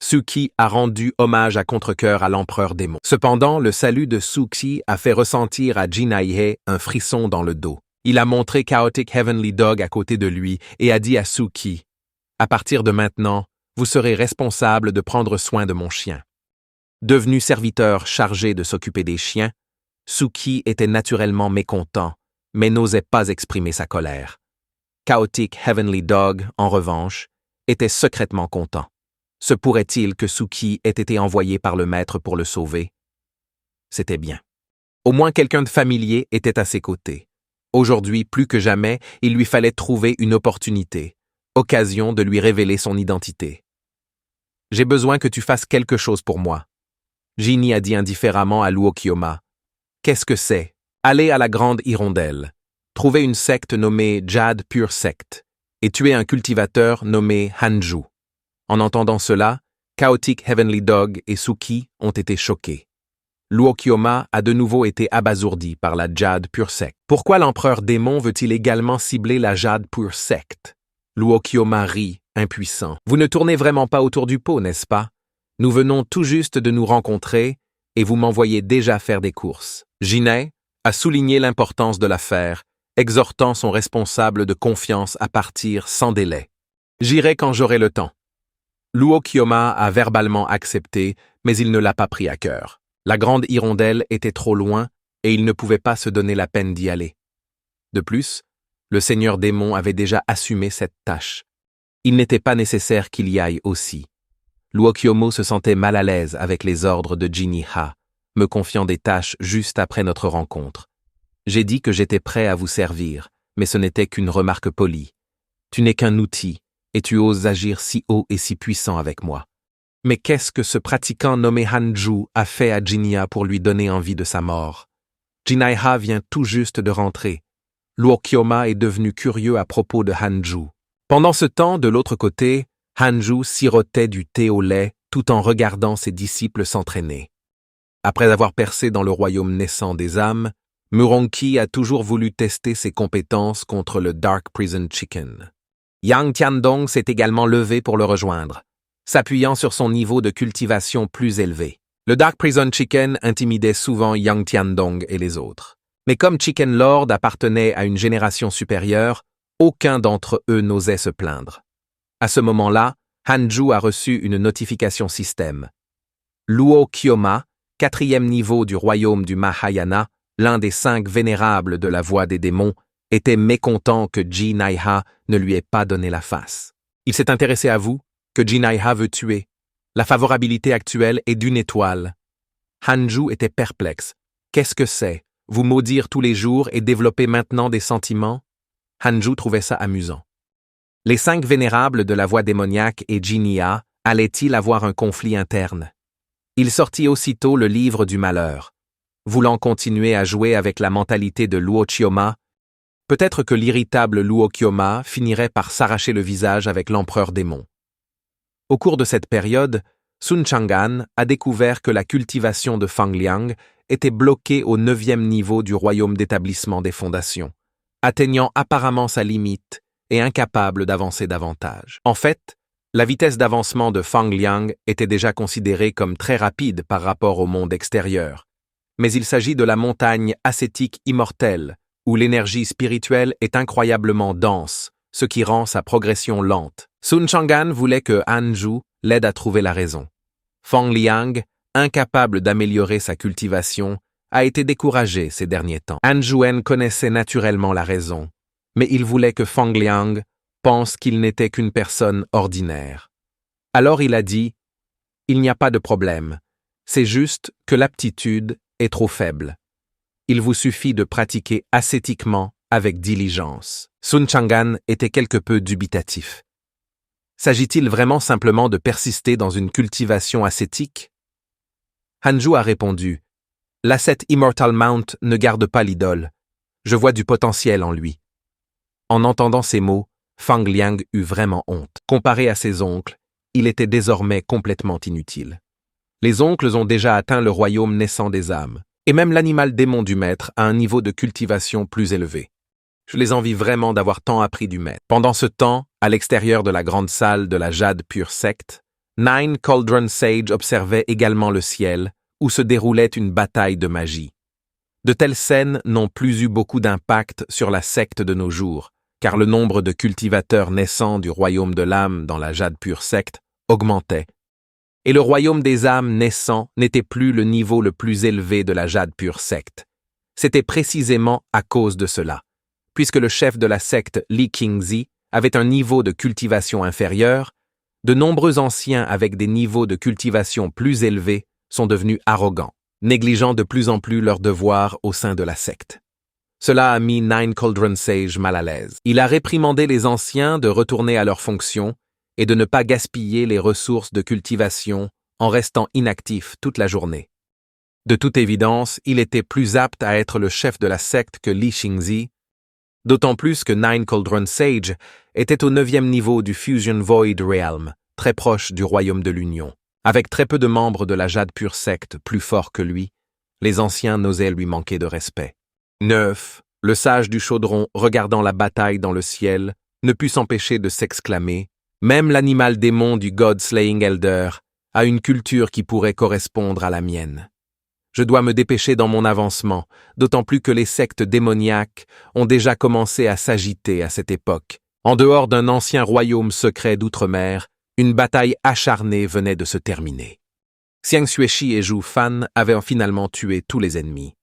Suki a rendu hommage à contre-cœur à l'empereur démon. Cependant, le salut de Suki a fait ressentir à Jinaihe un frisson dans le dos. Il a montré Chaotic Heavenly Dog à côté de lui et a dit à Suki « À partir de maintenant, vous serez responsable de prendre soin de mon chien. » Devenu serviteur chargé de s'occuper des chiens, Suki était naturellement mécontent, mais n'osait pas exprimer sa colère. Chaotic Heavenly Dog, en revanche, était secrètement content. Se pourrait-il que Suki ait été envoyé par le maître pour le sauver? C'était bien. Au moins quelqu'un de familier était à ses côtés. Aujourd'hui, plus que jamais, il lui fallait trouver une opportunité, occasion de lui révéler son identité. « J'ai besoin que tu fasses quelque chose pour moi. » Jinni a dit indifféremment à Luo Qioma. « Qu'est-ce que c'est? Allez à la grande hirondelle. Trouvez une secte nommée Jade Pure Sect et tuez un cultivateur nommé Hanju. » En entendant cela, Chaotic Heavenly Dog et Suki ont été choqués. Luo Qioma a de nouveau été abasourdi par la Jade Pure Sect. Pourquoi l'empereur démon veut-il également cibler la Jade Pure Sect? Luo Qioma rit, impuissant. Vous ne tournez vraiment pas autour du pot, n'est-ce pas? Nous venons tout juste de nous rencontrer et vous m'envoyez déjà faire des courses. Jinai a souligné l'importance de l'affaire, exhortant son responsable de confiance à partir sans délai. J'irai quand j'aurai le temps. Luo Qioma a verbalement accepté, mais il ne l'a pas pris à cœur. La grande hirondelle était trop loin et il ne pouvait pas se donner la peine d'y aller. De plus, le seigneur démon avait déjà assumé cette tâche. Il n'était pas nécessaire qu'il y aille aussi. Luo Qiumo se sentait mal à l'aise avec les ordres de Jinyi Ha, me confiant des tâches juste après notre rencontre. J'ai dit que j'étais prêt à vous servir, mais ce n'était qu'une remarque polie. Tu n'es qu'un outil, et tu oses agir si haut et si puissant avec moi. Mais qu'est-ce que ce pratiquant nommé Hanju a fait à Jinya pour lui donner envie de sa mort? Jinaiha vient tout juste de rentrer. Luo Qiumo est devenu curieux à propos de Hanju. Pendant ce temps, de l'autre côté, Hanju sirotait du thé au lait tout en regardant ses disciples s'entraîner. Après avoir percé dans le royaume naissant des âmes, Muronki a toujours voulu tester ses compétences contre le Dark Prison Chicken. Yang Tiandong s'est également levé pour le rejoindre, s'appuyant sur son niveau de cultivation plus élevé. Le Dark Prison Chicken intimidait souvent Yang Tiandong et les autres. Mais comme Chicken Lord appartenait à une génération supérieure, aucun d'entre eux n'osait se plaindre. À ce moment-là, Hanju a reçu une notification système. Luo Qiumo, 4e niveau du royaume du Mahayana, l'un des 5 vénérables de la voie des démons, était mécontent que Jinaiha ne lui ait pas donné la face. Il s'est intéressé à vous, que Jinaiha veut tuer. La favorabilité actuelle est d'1 étoile. Hanju était perplexe. Qu'est-ce que c'est? Vous maudire tous les jours et développer maintenant des sentiments? Hanju trouvait ça amusant. Les 5 vénérables de la voie démoniaque et Jinya allaient-ils avoir un conflit interne? Il sortit aussitôt le livre du malheur. Voulant continuer à jouer avec la mentalité de Luo Qiumo, peut-être que l'irritable Luo Qiumo finirait par s'arracher le visage avec l'empereur démon. Au cours de cette période, Sun Chang'an a découvert que la cultivation de Fang Liang était bloquée au 9e niveau du royaume d'établissement des fondations, atteignant apparemment sa limite et incapable d'avancer davantage. En fait, la vitesse d'avancement de Fang Liang était déjà considérée comme très rapide par rapport au monde extérieur. Mais il s'agit de la montagne ascétique immortelle, où l'énergie spirituelle est incroyablement dense, ce qui rend sa progression lente. Sun Chang'an voulait que Hanju l'aide à trouver la raison. Fang Liang, incapable d'améliorer sa cultivation, a été découragé ces derniers temps. Hanjuen connaissait naturellement la raison, mais il voulait que Fang Liang pense qu'il n'était qu'une personne ordinaire. Alors il a dit « Il n'y a pas de problème, c'est juste que l'aptitude est trop faible. Il vous suffit de pratiquer ascétiquement avec diligence. » Sun Chang'an était quelque peu dubitatif. S'agit-il vraiment simplement de persister dans une cultivation ascétique? Hanju a répondu « L'ascète Immortal Mount ne garde pas l'idole. Je vois du potentiel en lui. » En entendant ces mots, Fang Liang eut vraiment honte. Comparé à ses oncles, il était désormais complètement inutile. Les oncles ont déjà atteint le royaume naissant des âmes, et même l'animal démon du maître a un niveau de cultivation plus élevé. Je les envie vraiment d'avoir tant appris du maître. Pendant ce temps, à l'extérieur de la grande salle de la Jade Pure Secte, Nine Cauldron Sage observait également le ciel, où se déroulait une bataille de magie. De telles scènes n'ont plus eu beaucoup d'impact sur la secte de nos jours, car le nombre de cultivateurs naissants du royaume de l'âme dans la Jade Pure Secte augmentait. Et le royaume des âmes naissants n'était plus le niveau le plus élevé de la Jade Pure Secte. C'était précisément à cause de cela, puisque le chef de la secte Li Qingzi avait un niveau de cultivation inférieur, de nombreux anciens avec des niveaux de cultivation plus élevés sont devenus arrogants, négligeant de plus en plus leurs devoirs au sein de la secte. Cela a mis Nine Cauldron Sage mal à l'aise. Il a réprimandé les anciens de retourner à leurs fonctions et de ne pas gaspiller les ressources de cultivation en restant inactifs toute la journée. De toute évidence, il était plus apte à être le chef de la secte que Li Qingzi, d'autant plus que Nine Cauldron Sage était au 9e niveau du Fusion Void Realm, très proche du royaume de l'Union. Avec très peu de membres de la Jade Pure Secte plus forts que lui, les anciens n'osaient lui manquer de respect. 9. Le sage du chaudron, regardant la bataille dans le ciel, ne put s'empêcher de s'exclamer « Même l'animal démon du God-Slaying Elder a une culture qui pourrait correspondre à la mienne. Je dois me dépêcher dans mon avancement, d'autant plus que les sectes démoniaques ont déjà commencé à s'agiter à cette époque. En dehors d'un ancien royaume secret d'outre-mer, une bataille acharnée venait de se terminer. Xiang Xueshi et Zhu Fan avaient finalement tué tous les ennemis.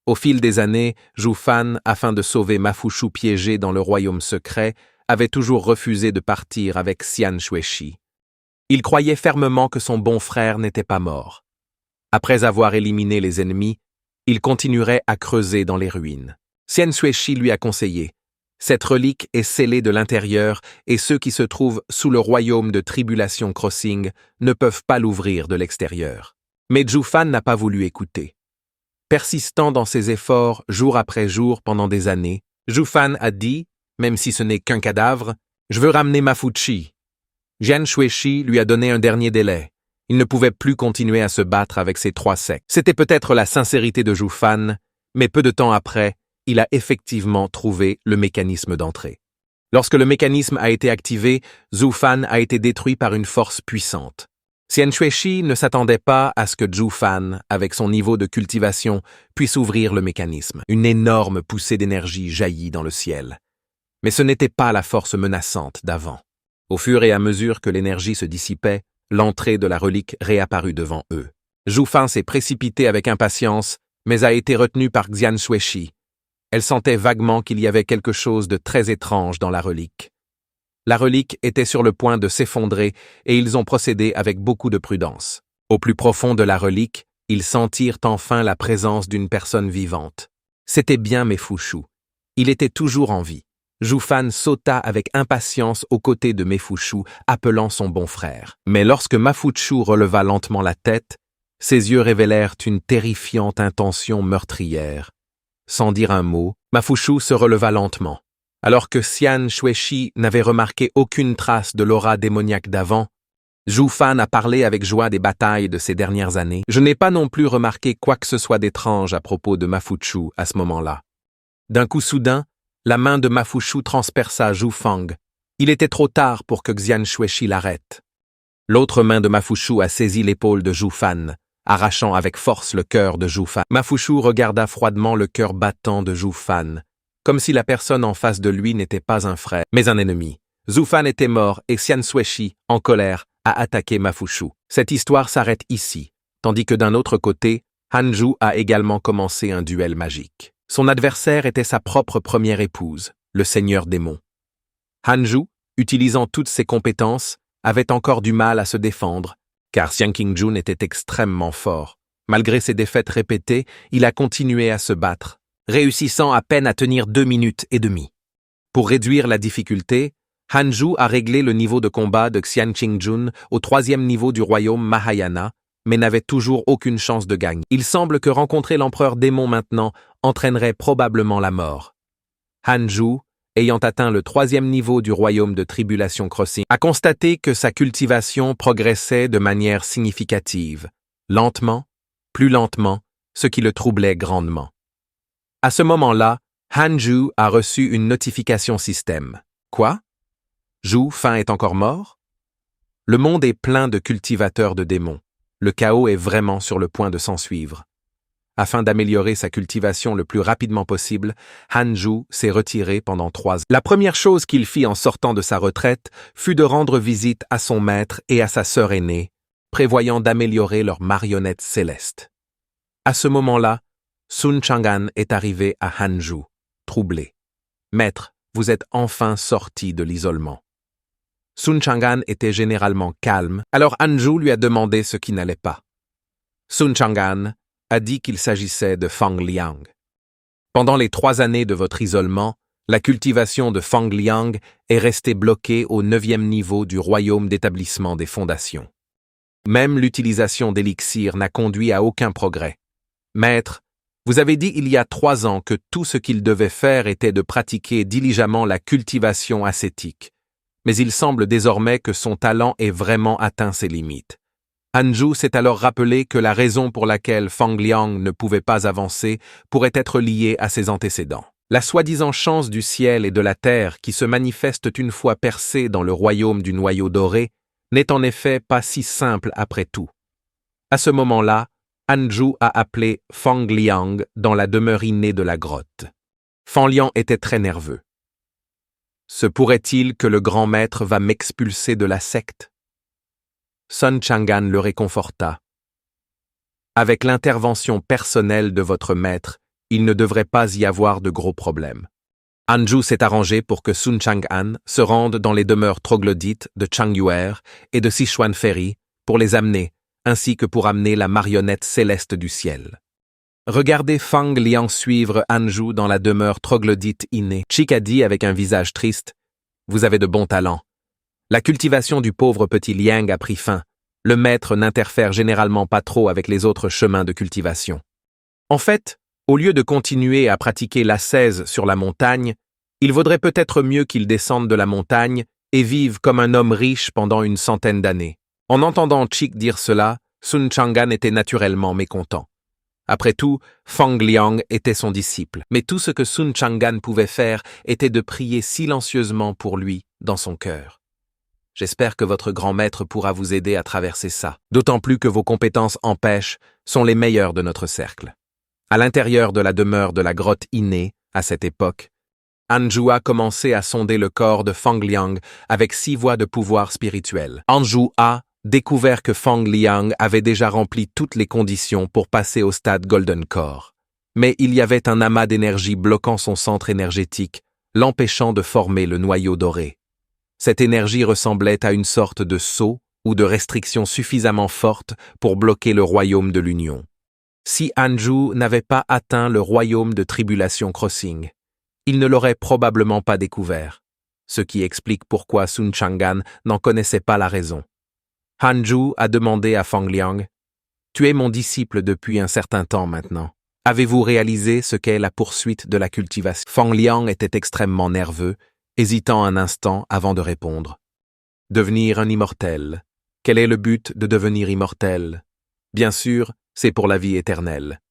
Au fil des années, Zhu Fan, afin de sauver Ma Fuchu piégé dans le royaume secret, avait toujours refusé de partir avec Xiang Xueshi. Il croyait fermement que son bon frère n'était pas mort. Après avoir éliminé les ennemis, il continuerait à creuser dans les ruines. Xian Xueshi lui a conseillé « Cette relique est scellée de l'intérieur et ceux qui se trouvent sous le royaume de Tribulation Crossing ne peuvent pas l'ouvrir de l'extérieur. » Mais Zhu Fan n'a pas voulu écouter. Persistant dans ses efforts jour après jour pendant des années, Zhu Fan a dit, même si ce n'est qu'un cadavre, « Je veux ramener Ma Fuchi. » Xian Xueshi lui a donné un dernier délai. Il ne pouvait plus continuer à se battre avec ces 3 sectes. C'était peut-être la sincérité de Zhu Fan, mais peu de temps après, il a effectivement trouvé le mécanisme d'entrée. Lorsque le mécanisme a été activé, Zhu Fan a été détruit par une force puissante. Xian Xueshi ne s'attendait pas à ce que Zhu Fan, avec son niveau de cultivation, puisse ouvrir le mécanisme. Une énorme poussée d'énergie jaillit dans le ciel. Mais ce n'était pas la force menaçante d'avant. Au fur et à mesure que l'énergie se dissipait, l'entrée de la relique réapparut devant eux. Zhu Fan s'est précipité avec impatience, mais a été retenu par Xian Xueshi. Elle sentait vaguement qu'il y avait quelque chose de très étrange dans la relique. La relique était sur le point de s'effondrer et ils ont procédé avec beaucoup de prudence. Au plus profond de la relique, ils sentirent enfin la présence d'une personne vivante. C'était bien Mefushu. Il était toujours en vie. Zhu Fan sauta avec impatience aux côtés de Mefushu, appelant son bon frère. Mais lorsque Mafushu releva lentement la tête, ses yeux révélèrent une terrifiante intention meurtrière. Sans dire un mot, Mafushu se releva lentement. Alors que Xian Xueshi n'avait remarqué aucune trace de l'aura démoniaque d'avant, Zhu Fan a parlé avec joie des batailles de ces dernières années. Je n'ai pas non plus remarqué quoi que ce soit d'étrange à propos de Mafushu à ce moment-là. D'un coup soudain, la main de Mafushu transperça Zhu Fang. Il était trop tard pour que Xian Xueshi l'arrête. L'autre main de Mafushu a saisi l'épaule de Zhu Fan, arrachant avec force le cœur de Zhu Fan. Mafushu regarda froidement le cœur battant de Zhu Fan, comme si la personne en face de lui n'était pas un frère, mais un ennemi. Zhu Fan était mort et Xian Xueshi, en colère, a attaqué Mafushu. Cette histoire s'arrête ici, tandis que d'un autre côté, Hanju a également commencé un duel magique. Son adversaire était sa propre première épouse, le seigneur démon. Hanju, utilisant toutes ses compétences, avait encore du mal à se défendre, car Xiang Qingjun était extrêmement fort. Malgré ses défaites répétées, il a continué à se battre, réussissant à peine à tenir 2 minutes et demie. Pour réduire la difficulté, Hanju a réglé le niveau de combat de Xiang Qingjun au 3e niveau du royaume Mahayana, mais n'avait toujours aucune chance de gagner. Il semble que rencontrer l'empereur démon maintenant entraînerait probablement la mort. Hanju, ayant atteint le 3e niveau du royaume de Tribulation Crossing, a constaté que sa cultivation progressait de manière significative, lentement, plus lentement, ce qui le troublait grandement. À ce moment-là, Hanju a reçu une notification système. Quoi? Zhu Fan est encore mort? Le monde est plein de cultivateurs de démons. Le chaos est vraiment sur le point de s'ensuivre. Afin d'améliorer sa cultivation le plus rapidement possible, Hanju s'est retiré pendant 3 ans. La première chose qu'il fit en sortant de sa retraite fut de rendre visite à son maître et à sa sœur aînée, prévoyant d'améliorer leur marionnette céleste. À ce moment-là, Sun Chang'an est arrivé à Hanju, troublé. « Maître, vous êtes enfin sorti de l'isolement. » Sun Chang'an était généralement calme, alors Hanju lui a demandé ce qui n'allait pas. Sun Chang'an a dit qu'il s'agissait de Fang Liang. Pendant les 3 années de votre isolement, la cultivation de Fang Liang est restée bloquée au 9e niveau du royaume d'établissement des fondations. Même l'utilisation d'élixirs n'a conduit à aucun progrès. Maître, vous avez dit il y a 3 ans que tout ce qu'il devait faire était de pratiquer diligemment la cultivation ascétique. Mais il semble désormais que son talent ait vraiment atteint ses limites. Hanju s'est alors rappelé que la raison pour laquelle Fang Liang ne pouvait pas avancer pourrait être liée à ses antécédents. La soi-disant chance du ciel et de la terre qui se manifeste une fois percée dans le royaume du noyau doré n'est en effet pas si simple après tout. À ce moment-là, Hanju a appelé Fang Liang dans la demeure innée de la grotte. Fang Liang était très nerveux. Se pourrait-il que le grand maître va m'expulser de la secte? Sun Chang'an le réconforta. Avec l'intervention personnelle de votre maître, il ne devrait pas y avoir de gros problèmes. Hanju s'est arrangé pour que Sun Chang'an se rende dans les demeures troglodytes de Changyuer et de Sichuan Ferry pour les amener, ainsi que pour amener la marionnette céleste du ciel. Regardez Fang Liang suivre Hanju dans la demeure troglodyte innée. Chick a dit avec un visage triste, « Vous avez de bons talents. La cultivation du pauvre petit Liang a pris fin. Le maître n'interfère généralement pas trop avec les autres chemins de cultivation. En fait, au lieu de continuer à pratiquer l'ascèse sur la montagne, il vaudrait peut-être mieux qu'il descende de la montagne et vive comme un homme riche pendant une centaine d'années. » En entendant Chick dire cela, Sun Chang'an était naturellement mécontent. Après tout, Fang Liang était son disciple, mais tout ce que Sun Chang'an pouvait faire était de prier silencieusement pour lui dans son cœur. J'espère que votre grand maître pourra vous aider à traverser ça, d'autant plus que vos compétences en pêche sont les meilleures de notre cercle. À l'intérieur de la demeure de la grotte innée, à cette époque, Hanju a commencé à sonder le corps de Fang Liang avec 6 voies de pouvoir spirituel. Hanju a découvert que Fang Liang avait déjà rempli toutes les conditions pour passer au stade Golden Core. Mais il y avait un amas d'énergie bloquant son centre énergétique, l'empêchant de former le noyau doré. Cette énergie ressemblait à une sorte de sceau ou de restriction suffisamment forte pour bloquer le royaume de l'Union. Si Hanju n'avait pas atteint le royaume de Tribulation Crossing, il ne l'aurait probablement pas découvert, ce qui explique pourquoi Sun Chang'an n'en connaissait pas la raison. Hanju a demandé à Fang Liang, « Tu es mon disciple depuis un certain temps maintenant. Avez-vous réalisé ce qu'est la poursuite de la cultivation ?» Fang Liang était extrêmement nerveux, hésitant un instant avant de répondre. « Devenir un immortel. Quel est le but de devenir immortel? Bien sûr, c'est pour la vie éternelle. »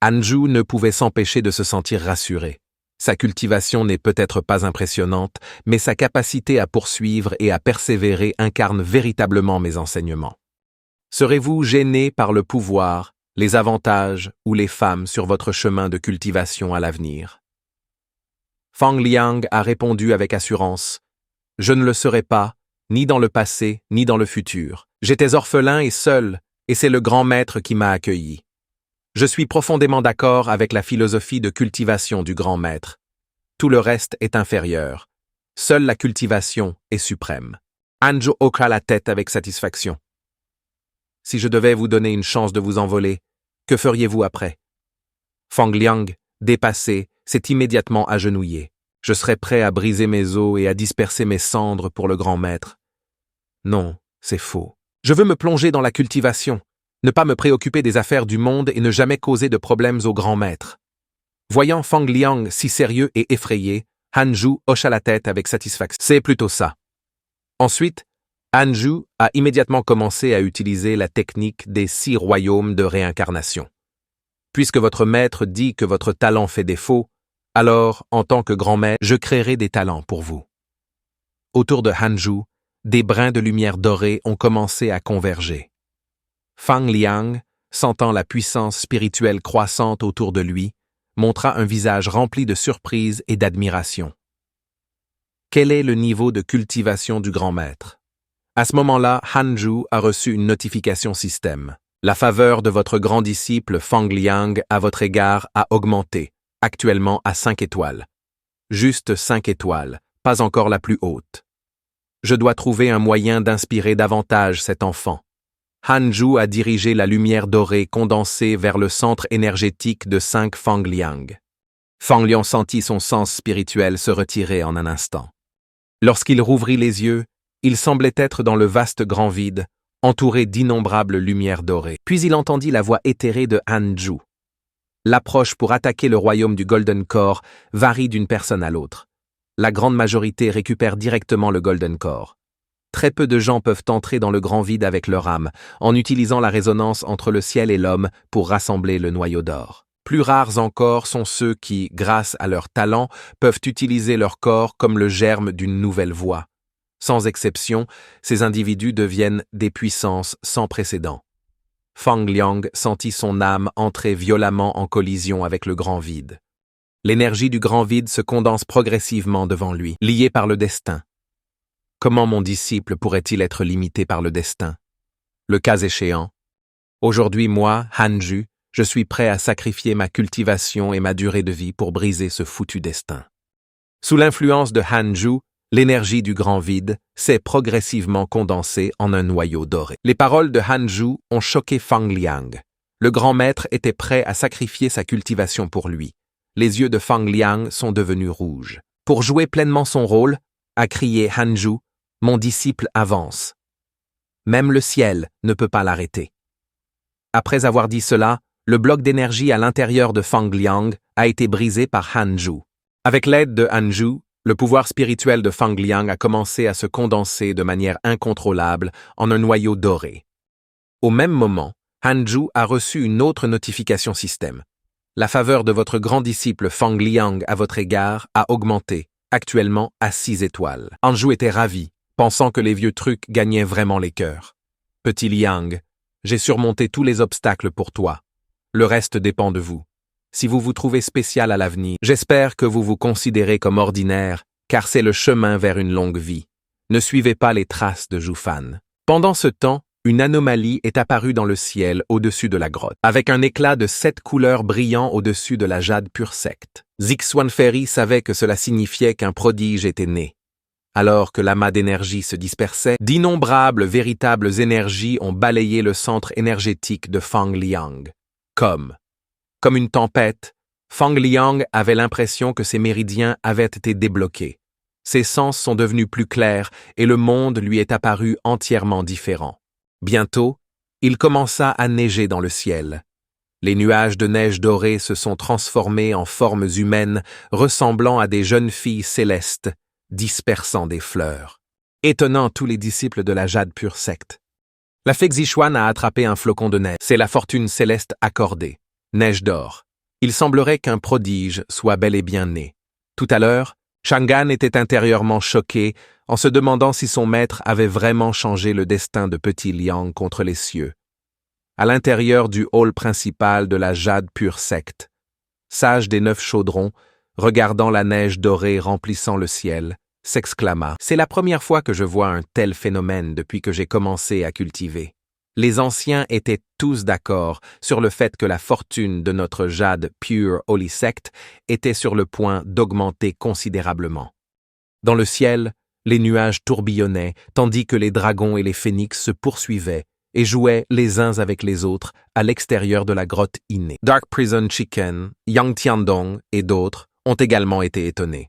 Hanju ne pouvait s'empêcher de se sentir rassuré. Sa cultivation n'est peut-être pas impressionnante, mais sa capacité à poursuivre et à persévérer incarne véritablement mes enseignements. Serez-vous gêné par le pouvoir, les avantages ou les femmes sur votre chemin de cultivation à l'avenir? Fang Liang a répondu avec assurance, « Je ne le serai pas, ni dans le passé, ni dans le futur. J'étais orphelin et seul, et c'est le grand maître qui m'a accueilli. Je suis profondément d'accord avec la philosophie de cultivation du grand maître. Tout le reste est inférieur. Seule la cultivation est suprême. » Hanju hocha la tête avec satisfaction. « Si je devais vous donner une chance de vous envoler, que feriez-vous après? » Fang Liang, dépassé, s'est immédiatement agenouillé. « Je serais prêt à briser mes os et à disperser mes cendres pour le grand maître. » Non, c'est faux. Je veux me plonger dans la cultivation. Ne pas me préoccuper des affaires du monde et ne jamais causer de problèmes au grand maître. Voyant Fang Liang si sérieux et effrayé, Hanju hocha la tête avec satisfaction. C'est plutôt ça. Ensuite, Hanju a immédiatement commencé à utiliser la technique des 6 royaumes de réincarnation. Puisque votre maître dit que votre talent fait défaut, alors, en tant que grand maître, je créerai des talents pour vous. Autour de Hanju, des brins de lumière dorée ont commencé à converger. Fang Liang, sentant la puissance spirituelle croissante autour de lui, montra un visage rempli de surprise et d'admiration. Quel est le niveau de cultivation du grand maître? À ce moment-là, Hanju a reçu une notification système. La faveur de votre grand disciple Fang Liang à votre égard a augmenté, actuellement à 5 étoiles. Juste 5 étoiles, pas encore la plus haute. Je dois trouver un moyen d'inspirer davantage cet enfant. Hanju a dirigé la lumière dorée condensée vers le centre énergétique de 5 Fang Liang. Fang Liang sentit son sens spirituel se retirer en un instant. Lorsqu'il rouvrit les yeux, il semblait être dans le vaste grand vide, entouré d'innombrables lumières dorées. Puis il entendit la voix éthérée de Hanju. L'approche pour attaquer le royaume du Golden Core varie d'une personne à l'autre. La grande majorité récupère directement le Golden Core. Très peu de gens peuvent entrer dans le grand vide avec leur âme, en utilisant la résonance entre le ciel et l'homme pour rassembler le noyau d'or. Plus rares encore sont ceux qui, grâce à leur talent, peuvent utiliser leur corps comme le germe d'une nouvelle voie. Sans exception, ces individus deviennent des puissances sans précédent. Fang Liang sentit son âme entrer violemment en collision avec le grand vide. L'énergie du grand vide se condense progressivement devant lui, lié par le destin. Comment mon disciple pourrait-il être limité par le destin? Le cas échéant, aujourd'hui moi, Hanju, je suis prêt à sacrifier ma cultivation et ma durée de vie pour briser ce foutu destin. Sous l'influence de Hanju, l'énergie du grand vide s'est progressivement condensée en un noyau doré. Les paroles de Hanju ont choqué Fang Liang. Le grand maître était prêt à sacrifier sa cultivation pour lui. Les yeux de Fang Liang sont devenus rouges. Pour jouer pleinement son rôle, a crié Hanju, mon disciple avance. Même le ciel ne peut pas l'arrêter. Après avoir dit cela, le bloc d'énergie à l'intérieur de Fang Liang a été brisé par Hanju. Avec l'aide de Hanju, le pouvoir spirituel de Fang Liang a commencé à se condenser de manière incontrôlable en un noyau doré. Au même moment, Hanju a reçu une autre notification système. La faveur de votre grand disciple Fang Liang à votre égard a augmenté, actuellement à 6 étoiles. Hanju était ravi, pensant que les vieux trucs gagnaient vraiment les cœurs. Petit Liang, j'ai surmonté tous les obstacles pour toi. Le reste dépend de vous. Si vous vous trouvez spécial à l'avenir, j'espère que vous vous considérez comme ordinaire, car c'est le chemin vers une longue vie. Ne suivez pas les traces de Zhufan. Pendant ce temps, une anomalie est apparue dans le ciel au-dessus de la grotte, avec un éclat de 7 couleurs brillant au-dessus de la jade pure secte. Zixuanferi savait que cela signifiait qu'un prodige était né. Alors que l'amas d'énergie se dispersait, d'innombrables véritables énergies ont balayé le centre énergétique de Fang Liang. Comme une tempête, Fang Liang avait l'impression que ses méridiens avaient été débloqués. Ses sens sont devenus plus clairs et le monde lui est apparu entièrement différent. Bientôt, il commença à neiger dans le ciel. Les nuages de neige dorée se sont transformés en formes humaines ressemblant à des jeunes filles célestes, dispersant des fleurs, étonnant tous les disciples de la jade pure secte. La fée Xichuan a attrapé un flocon de neige. C'est la fortune céleste accordée. Neige d'or. Il semblerait qu'un prodige soit bel et bien né. Tout à l'heure, Chang'an était intérieurement choqué en se demandant si son maître avait vraiment changé le destin de Petit Liang contre les cieux. À l'intérieur du hall principal de la jade pure secte, sage des 9 chaudrons, regardant la neige dorée remplissant le ciel, s'exclama « C'est la première fois que je vois un tel phénomène depuis que j'ai commencé à cultiver. » Les anciens étaient tous d'accord sur le fait que la fortune de notre jade pure Holy Sect était sur le point d'augmenter considérablement. Dans le ciel, les nuages tourbillonnaient, tandis que les dragons et les phénix se poursuivaient et jouaient les uns avec les autres à l'extérieur de la grotte innée. Dark Prison Chicken, Yang Tiandong et d'autres ont également été étonnés.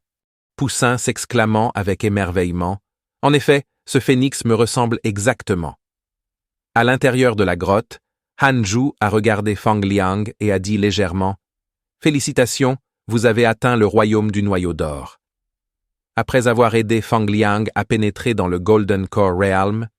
Poussin s'exclamant avec émerveillement « En effet, ce phénix me ressemble exactement. » À l'intérieur de la grotte, Hanju a regardé Fang Liang et a dit légèrement « Félicitations, vous avez atteint le royaume du noyau d'or. » Après avoir aidé Fang Liang à pénétrer dans le Golden Core Realm,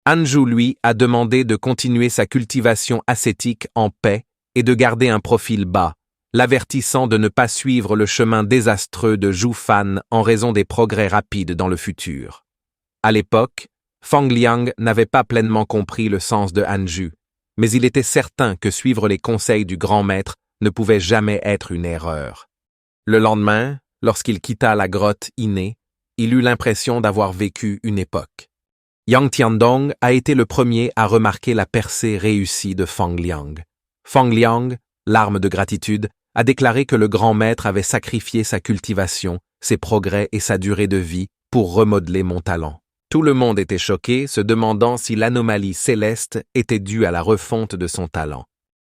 Hanju lui a demandé de continuer sa cultivation ascétique en paix et de garder un profil bas, l'avertissant de ne pas suivre le chemin désastreux de Zhufan en raison des progrès rapides dans le futur. À l'époque, Fang Liang n'avait pas pleinement compris le sens de Hanju, mais il était certain que suivre les conseils du grand maître ne pouvait jamais être une erreur. Le lendemain, lorsqu'il quitta la grotte innée, il eut l'impression d'avoir vécu une époque. Yang Tiandong a été le premier à remarquer la percée réussie de Fang Liang. Fang Liang, larme de gratitude, a déclaré que le grand maître avait sacrifié sa cultivation, ses progrès et sa durée de vie pour remodeler mon talent. Tout le monde était choqué, se demandant si l'anomalie céleste était due à la refonte de son talent.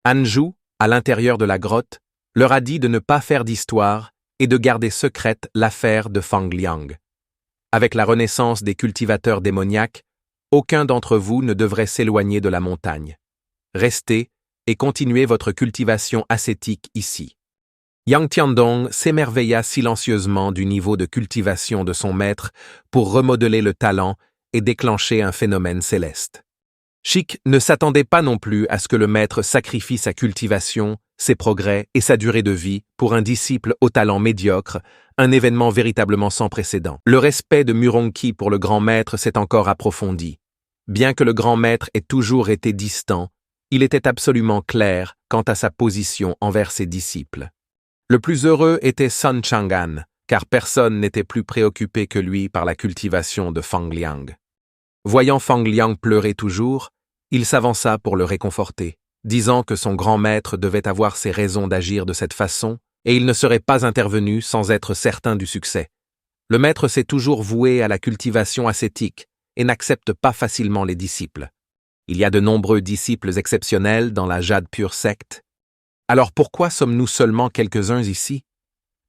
Hanju, à l'intérieur de la grotte, leur a dit de ne pas faire d'histoire et de garder secrète l'affaire de Fang Liang. Avec la renaissance des cultivateurs démoniaques, aucun d'entre vous ne devrait s'éloigner de la montagne. Restez et continuez votre cultivation ascétique ici. Yang Tiandong s'émerveilla silencieusement du niveau de cultivation de son maître pour remodeler le talent et déclencher un phénomène céleste. Chic ne s'attendait pas non plus à ce que le maître sacrifie sa cultivation, ses progrès et sa durée de vie pour un disciple au talent médiocre, un événement véritablement sans précédent. Le respect de Murongqi pour le grand maître s'est encore approfondi. Bien que le grand maître ait toujours été distant, il était absolument clair quant à sa position envers ses disciples. Le plus heureux était Sun Chang'an, car personne n'était plus préoccupé que lui par la cultivation de Fang Liang. Voyant Fang Liang pleurer toujours, il s'avança pour le réconforter, disant que son grand maître devait avoir ses raisons d'agir de cette façon et il ne serait pas intervenu sans être certain du succès. Le maître s'est toujours voué à la cultivation ascétique et n'accepte pas facilement les disciples. Il y a de nombreux disciples exceptionnels dans la Jade Pure secte. Alors pourquoi sommes-nous seulement quelques-uns ici?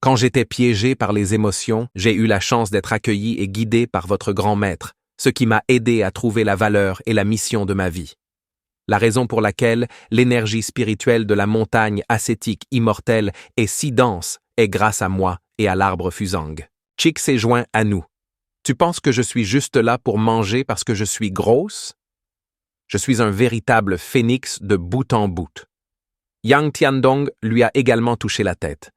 Quand j'étais piégé par les émotions, j'ai eu la chance d'être accueilli et guidé par votre grand maître, ce qui m'a aidé à trouver la valeur et la mission de ma vie. La raison pour laquelle l'énergie spirituelle de la montagne ascétique immortelle est si dense est grâce à moi et à l'arbre Fusang. Chick s'est joint à nous. Tu penses que je suis juste là pour manger parce que je suis grosse? Je suis un véritable phénix de bout en bout. Yang Tiandong lui a également touché la tête.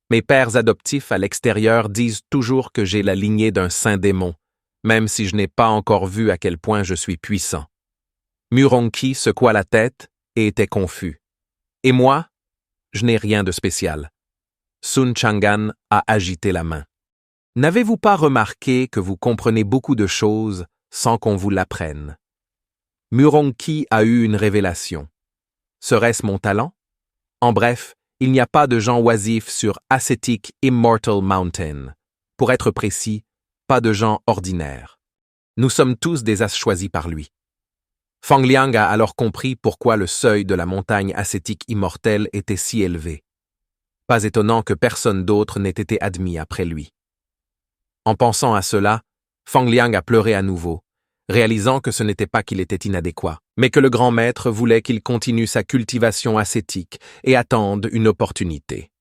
Mes pères adoptifs à l'extérieur disent toujours que j'ai la lignée d'un saint démon, même si je n'ai pas encore vu à quel point je suis puissant. Muronki secoua la tête et était confus. Et moi, je n'ai rien de spécial. Sun Chang'an a agité la main. N'avez-vous pas remarqué que vous comprenez beaucoup de choses sans qu'on vous l'apprenne? Muronki a eu une révélation. Serait-ce mon talent? En bref, il n'y a pas de gens oisifs sur Ascetic Immortal Mountain. Pour être précis, pas de gens ordinaires. Nous sommes tous des as choisis par lui. Fang Liang a alors compris pourquoi le seuil de la montagne ascétique immortelle était si élevé. Pas étonnant que personne d'autre n'ait été admis après lui. En pensant à cela, Fang Liang a pleuré à nouveau, réalisant que ce n'était pas qu'il était inadéquat, mais que le grand maître voulait qu'il continue sa cultivation ascétique et attende une opportunité.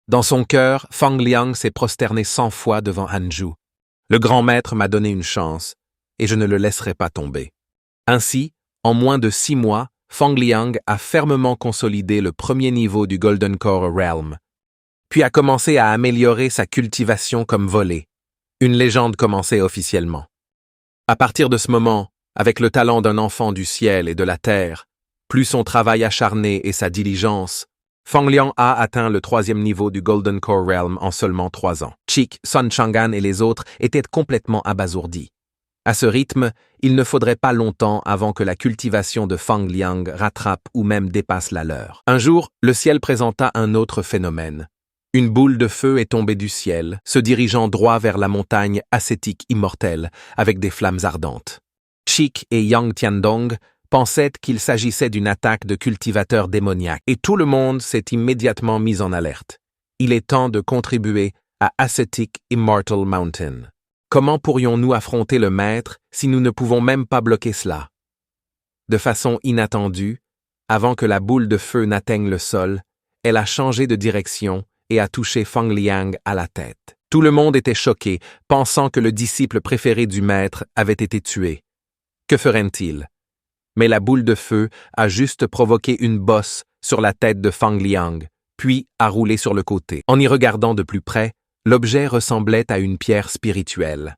Dans son cœur, Fang Liang s'est prosterné 100 fois devant Hanju. Le grand maître m'a donné une chance, et je ne le laisserai pas tomber. Ainsi, en moins de 6 mois, Fang Liang a fermement consolidé le premier niveau du Golden Core Realm, puis a commencé à améliorer sa cultivation comme volée. Une légende commençait officiellement. À partir de ce moment, avec le talent d'un enfant du ciel et de la terre, plus son travail acharné et sa diligence, Fang Liang a atteint le 3e niveau du Golden Core Realm en seulement 3 ans. Chick, Sun Chang'an et les autres étaient complètement abasourdis. À ce rythme, il ne faudrait pas longtemps avant que la cultivation de Fang Liang rattrape ou même dépasse la leur. Un jour, le ciel présenta un autre phénomène. Une boule de feu est tombée du ciel, se dirigeant droit vers la montagne ascétique immortelle, avec des flammes ardentes. Chick et Yang Tiandong pensaient qu'il s'agissait d'une attaque de cultivateurs démoniaques, et tout le monde s'est immédiatement mis en alerte. Il est temps de contribuer à Ascetic Immortal Mountain. Comment pourrions-nous affronter le maître si nous ne pouvons même pas bloquer cela? De façon inattendue, avant que la boule de feu n'atteigne le sol, elle a changé de direction et a touché Fang Liang à la tête. Tout le monde était choqué, pensant que le disciple préféré du maître avait été tué. Que ferait-il? Mais la boule de feu a juste provoqué une bosse sur la tête de Fang Liang, puis a roulé sur le côté. En y regardant de plus près, l'objet ressemblait à une pierre spirituelle.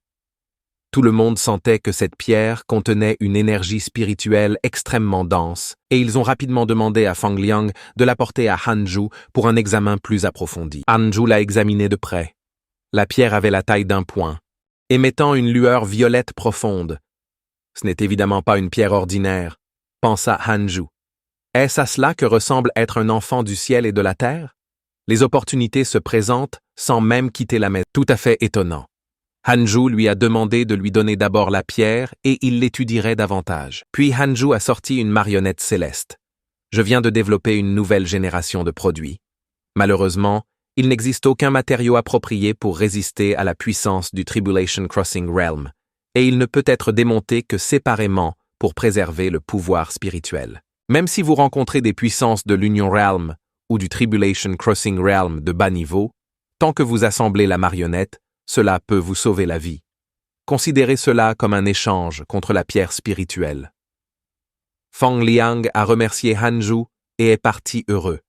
Tout le monde sentait que cette pierre contenait une énergie spirituelle extrêmement dense, et ils ont rapidement demandé à Fang Liang de la porter à Hanju pour un examen plus approfondi. Hanju l'a examinée de près. La pierre avait la taille d'un poing, émettant une lueur violette profonde. Ce n'est évidemment pas une pierre ordinaire, pensa Hanju. Est-ce à cela que ressemble être un enfant du ciel et de la terre? Les opportunités se présentent sans même quitter la maison. Tout à fait étonnant. Hanju lui a demandé de lui donner d'abord la pierre et il l'étudierait davantage. Puis Hanju a sorti une marionnette céleste. Je viens de développer une nouvelle génération de produits. Malheureusement, il n'existe aucun matériau approprié pour résister à la puissance du Tribulation Crossing Realm, et il ne peut être démonté que séparément pour préserver le pouvoir spirituel. Même si vous rencontrez des puissances de l'Union Realm ou du Tribulation Crossing Realm de bas niveau, tant que vous assemblez la marionnette, cela peut vous sauver la vie. Considérez cela comme un échange contre la pierre spirituelle. Fang Liang a remercié Hanju et est parti heureux.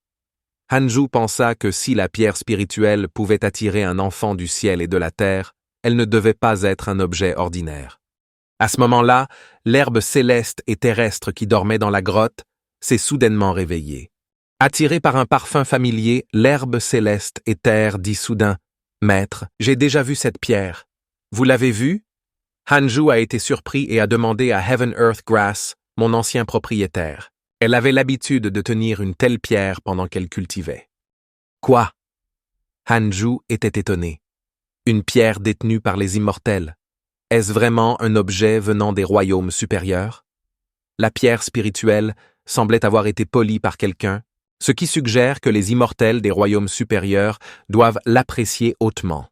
Hanju pensa que si la pierre spirituelle pouvait attirer un enfant du ciel et de la terre, elle ne devait pas être un objet ordinaire. À ce moment-là, l'herbe céleste et terrestre qui dormait dans la grotte s'est soudainement réveillée. Attirée par un parfum familier, l'herbe céleste et terre dit soudain: « Maître, j'ai déjà vu cette pierre. Vous l'avez vue ?» Hanju a été surpris et a demandé à Heaven Earth Grass, mon ancien propriétaire. Elle avait l'habitude de tenir une telle pierre pendant qu'elle cultivait. Quoi? Hanju était étonné. Une pierre détenue par les immortels. Est-ce vraiment un objet venant des royaumes supérieurs? La pierre spirituelle semblait avoir été polie par quelqu'un, ce qui suggère que les immortels des royaumes supérieurs doivent l'apprécier hautement.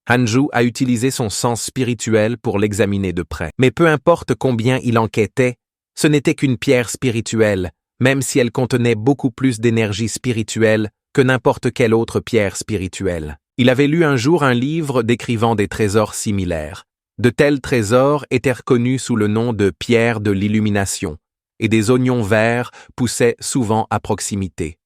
Hanju a utilisé son sens spirituel pour l'examiner de près. Mais peu importe combien il enquêtait, ce n'était qu'une pierre spirituelle, même si elle contenait beaucoup plus d'énergie spirituelle que n'importe quelle autre pierre spirituelle. Il avait lu un jour un livre décrivant des trésors similaires. De tels trésors étaient reconnus sous le nom de pierres de l'illumination, et des oignons verts poussaient souvent à proximité.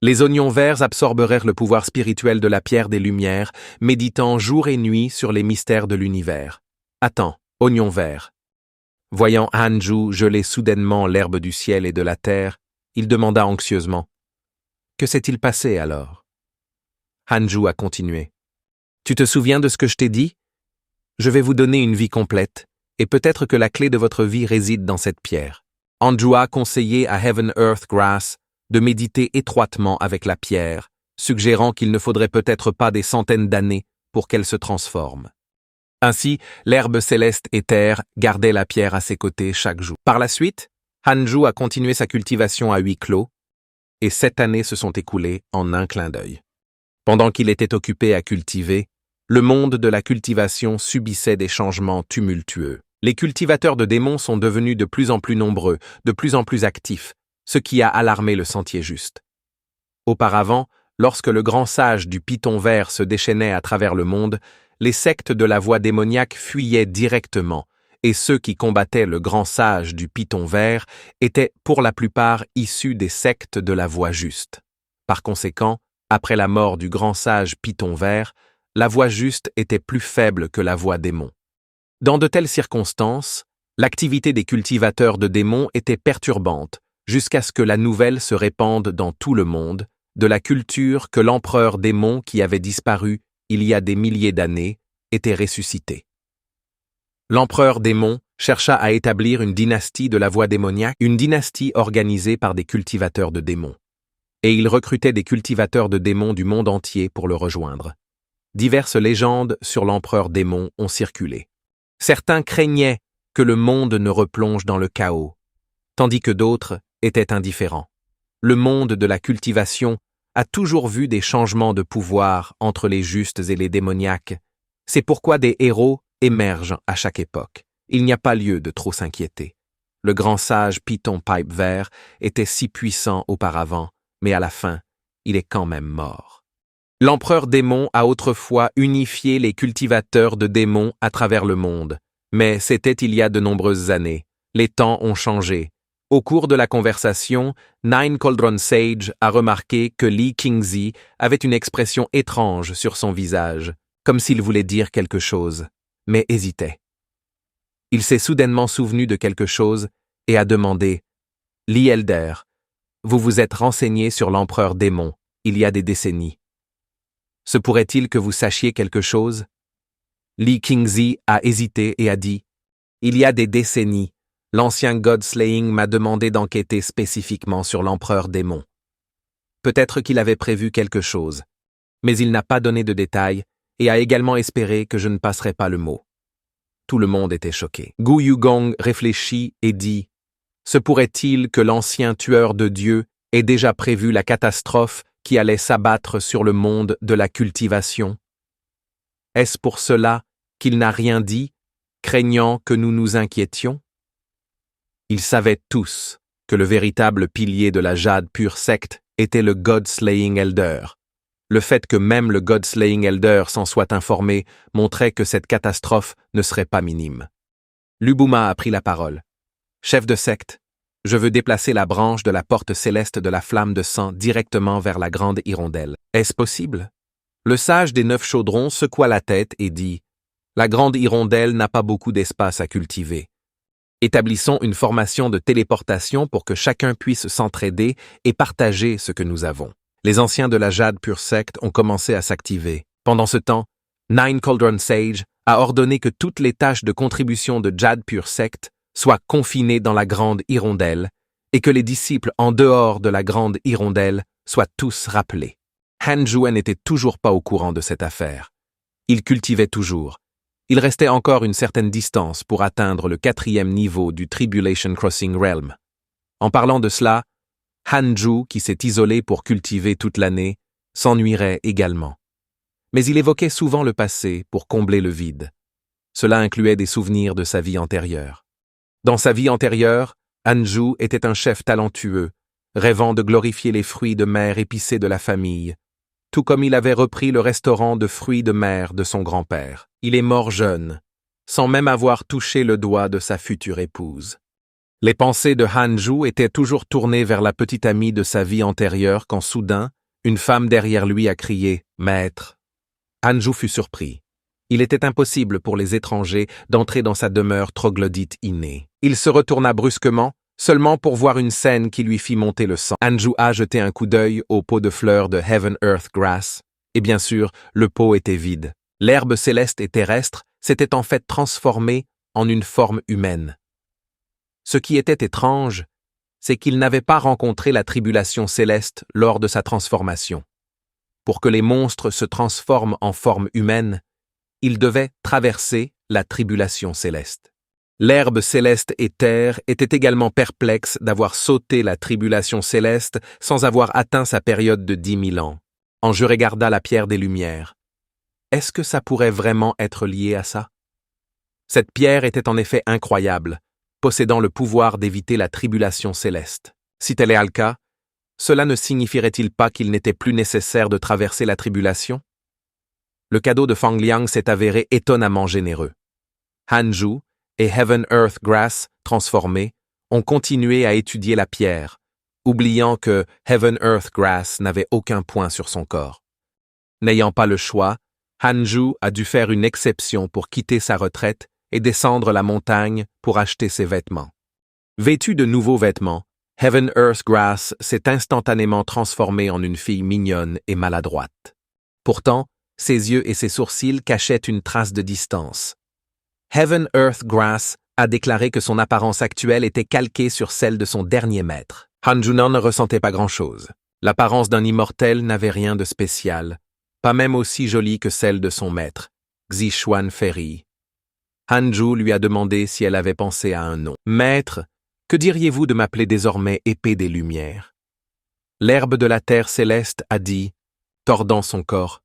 Les oignons verts absorbèrent le pouvoir spirituel de la pierre des Lumières, méditant jour et nuit sur les mystères de l'univers. Attends, oignons verts. Voyant Hanju geler soudainement l'herbe du ciel et de la terre, il demanda anxieusement. Que s'est-il passé alors? Hanju a continué. Tu te souviens de ce que je t'ai dit? Je vais vous donner une vie complète, et peut-être que la clé de votre vie réside dans cette pierre. Hanju a conseillé à Heaven Earth Grass de méditer étroitement avec la pierre, suggérant qu'il ne faudrait peut-être pas des centaines d'années pour qu'elle se transforme. Ainsi, l'herbe céleste et terre gardait la pierre à ses côtés chaque jour. Par la suite, Hanju a continué sa cultivation à huis clos, et 7 années se sont écoulées en un clin d'œil. Pendant qu'il était occupé à cultiver, le monde de la cultivation subissait des changements tumultueux. Les cultivateurs de démons sont devenus de plus en plus nombreux, de plus en plus actifs, ce qui a alarmé le sentier juste. Auparavant, lorsque le grand sage du Python vert se déchaînait à travers le monde, les sectes de la voie démoniaque fuyaient directement, et ceux qui combattaient le grand sage du Python vert étaient pour la plupart issus des sectes de la voie juste. Par conséquent, après la mort du grand sage Python vert, la voie juste était plus faible que la voie démon. Dans de telles circonstances, l'activité des cultivateurs de démons était perturbante, jusqu'à ce que la nouvelle se répande dans tout le monde, de la culture que l'empereur démon qui avait disparu il y a des milliers d'années était ressuscité. L'empereur démon chercha à établir une dynastie de la voie démoniaque, une dynastie organisée par des cultivateurs de démons. Et il recrutait des cultivateurs de démons du monde entier pour le rejoindre. Diverses légendes sur l'empereur démon ont circulé. Certains craignaient que le monde ne replonge dans le chaos, tandis que d'autres étaient indifférents. Le monde de la cultivation a toujours vu des changements de pouvoir entre les justes et les démoniaques. C'est pourquoi des héros émergent à chaque époque. Il n'y a pas lieu de trop s'inquiéter. Le grand sage Python Pipe Vert était si puissant auparavant, mais à la fin, il est quand même mort. L'empereur démon a autrefois unifié les cultivateurs de démons à travers le monde, mais c'était il y a de nombreuses années. Les temps ont changé. Au cours de la conversation, Nine Cauldron Sage a remarqué que Lee Kingsley avait une expression étrange sur son visage, comme s'il voulait dire quelque chose, mais hésitait. Il s'est soudainement souvenu de quelque chose et a demandé « Lee Elder, vous vous êtes renseigné sur l'empereur démon il y a des décennies. Se pourrait-il que vous sachiez quelque chose ?» Lee Kingsley a hésité et a dit « Il y a des décennies, l'ancien God-Slaying m'a demandé d'enquêter spécifiquement sur l'empereur démon. Peut-être qu'il avait prévu quelque chose, mais il n'a pas donné de détails et a également espéré que je ne passerais pas le mot. » Tout le monde était choqué. Gu Yugong réfléchit et dit « Se pourrait-il que l'ancien tueur de Dieu ait déjà prévu la catastrophe qui allait s'abattre sur le monde de la cultivation? Est-ce pour cela qu'il n'a rien dit, craignant que nous nous inquiétions? » Ils savaient tous que le véritable pilier de la Jade Pure Secte était le God-Slaying Elder. Le fait que même le God-Slaying Elder s'en soit informé montrait que cette catastrophe ne serait pas minime. Lubuma a pris la parole. « Chef de secte, je veux déplacer la branche de la porte céleste de la flamme de sang directement vers la grande hirondelle. Est-ce possible ?» Le sage des 9 chaudrons secoua la tête et dit « La grande hirondelle n'a pas beaucoup d'espace à cultiver. Établissons une formation de téléportation pour que chacun puisse s'entraider et partager ce que nous avons. » Les anciens de la Jade Pure Secte ont commencé à s'activer. Pendant ce temps, Nine Cauldron Sage a ordonné que toutes les tâches de contribution de Jade Pure Secte soient confinées dans la grande hirondelle et que les disciples en dehors de la grande hirondelle soient tous rappelés. Han Juan n'était toujours pas au courant de cette affaire. Il cultivait toujours. Il restait encore une certaine distance pour atteindre le 4e niveau du Tribulation Crossing Realm. En parlant de cela, Hanju, qui s'est isolé pour cultiver toute l'année, s'ennuierait également. Mais il évoquait souvent le passé pour combler le vide. Cela incluait des souvenirs de sa vie antérieure. Dans sa vie antérieure, Hanju était un chef talentueux, rêvant de glorifier les fruits de mer épicés de la famille, tout comme il avait repris le restaurant de fruits de mer de son grand-père. Il est mort jeune, sans même avoir touché le doigt de sa future épouse. Les pensées de Hanju étaient toujours tournées vers la petite amie de sa vie antérieure quand soudain, une femme derrière lui a crié « Maître ». Hanju fut surpris. Il était impossible pour les étrangers d'entrer dans sa demeure troglodyte innée. Il se retourna brusquement, seulement pour voir une scène qui lui fit monter le sang. Hanju a jeté un coup d'œil au pot de fleurs de Heaven Earth Grass, et bien sûr, le pot était vide. L'herbe céleste et terrestre s'était en fait transformée en une forme humaine. Ce qui était étrange, c'est qu'il n'avait pas rencontré la tribulation céleste lors de sa transformation. Pour que les monstres se transforment en forme humaine, ils devaient traverser la tribulation céleste. L'herbe céleste et terre étaient également perplexes d'avoir sauté la tribulation céleste sans avoir atteint sa période de 10 000 ans. Enjeu regarda la pierre des Lumières. Est-ce que ça pourrait vraiment être lié à ça? Cette pierre était en effet incroyable, possédant le pouvoir d'éviter la tribulation céleste. Si tel est le cas, cela ne signifierait-il pas qu'il n'était plus nécessaire de traverser la tribulation? Le cadeau de Fang Liang s'est avéré étonnamment généreux. Hanju et Heaven Earth Grass, transformés, ont continué à étudier la pierre, oubliant que Heaven Earth Grass n'avait aucun point sur son corps. N'ayant pas le choix, Hanju a dû faire une exception pour quitter sa retraite et descendre la montagne pour acheter ses vêtements. Vêtu de nouveaux vêtements, Heaven Earth Grass s'est instantanément transformée en une fille mignonne et maladroite. Pourtant, ses yeux et ses sourcils cachaient une trace de distance. Heaven Earth Grass a déclaré que son apparence actuelle était calquée sur celle de son dernier maître. Hanjunan ne ressentait pas grand-chose. L'apparence d'un immortel n'avait rien de spécial, pas même aussi jolie que celle de son maître, Xishuan Ferry. Hanju lui a demandé si elle avait pensé à un nom. « Maître, que diriez-vous de m'appeler désormais épée des Lumières ?» L'herbe de la terre céleste a dit, tordant son corps.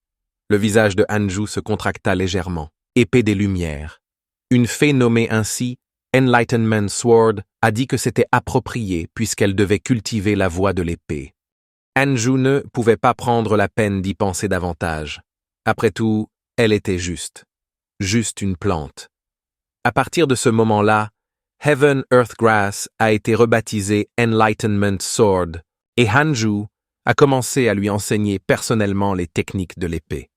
Le visage de Hanju se contracta légèrement. Épée des Lumières. Une fée nommée ainsi, Enlightenment Sword, a dit que c'était approprié puisqu'elle devait cultiver la voie de l'épée. Hanju ne pouvait pas prendre la peine d'y penser davantage. Après tout, elle était juste une plante. À partir de ce moment-là, Heaven Earth Grass a été rebaptisé Enlightenment Sword et Hanju a commencé à lui enseigner personnellement les techniques de l'épée.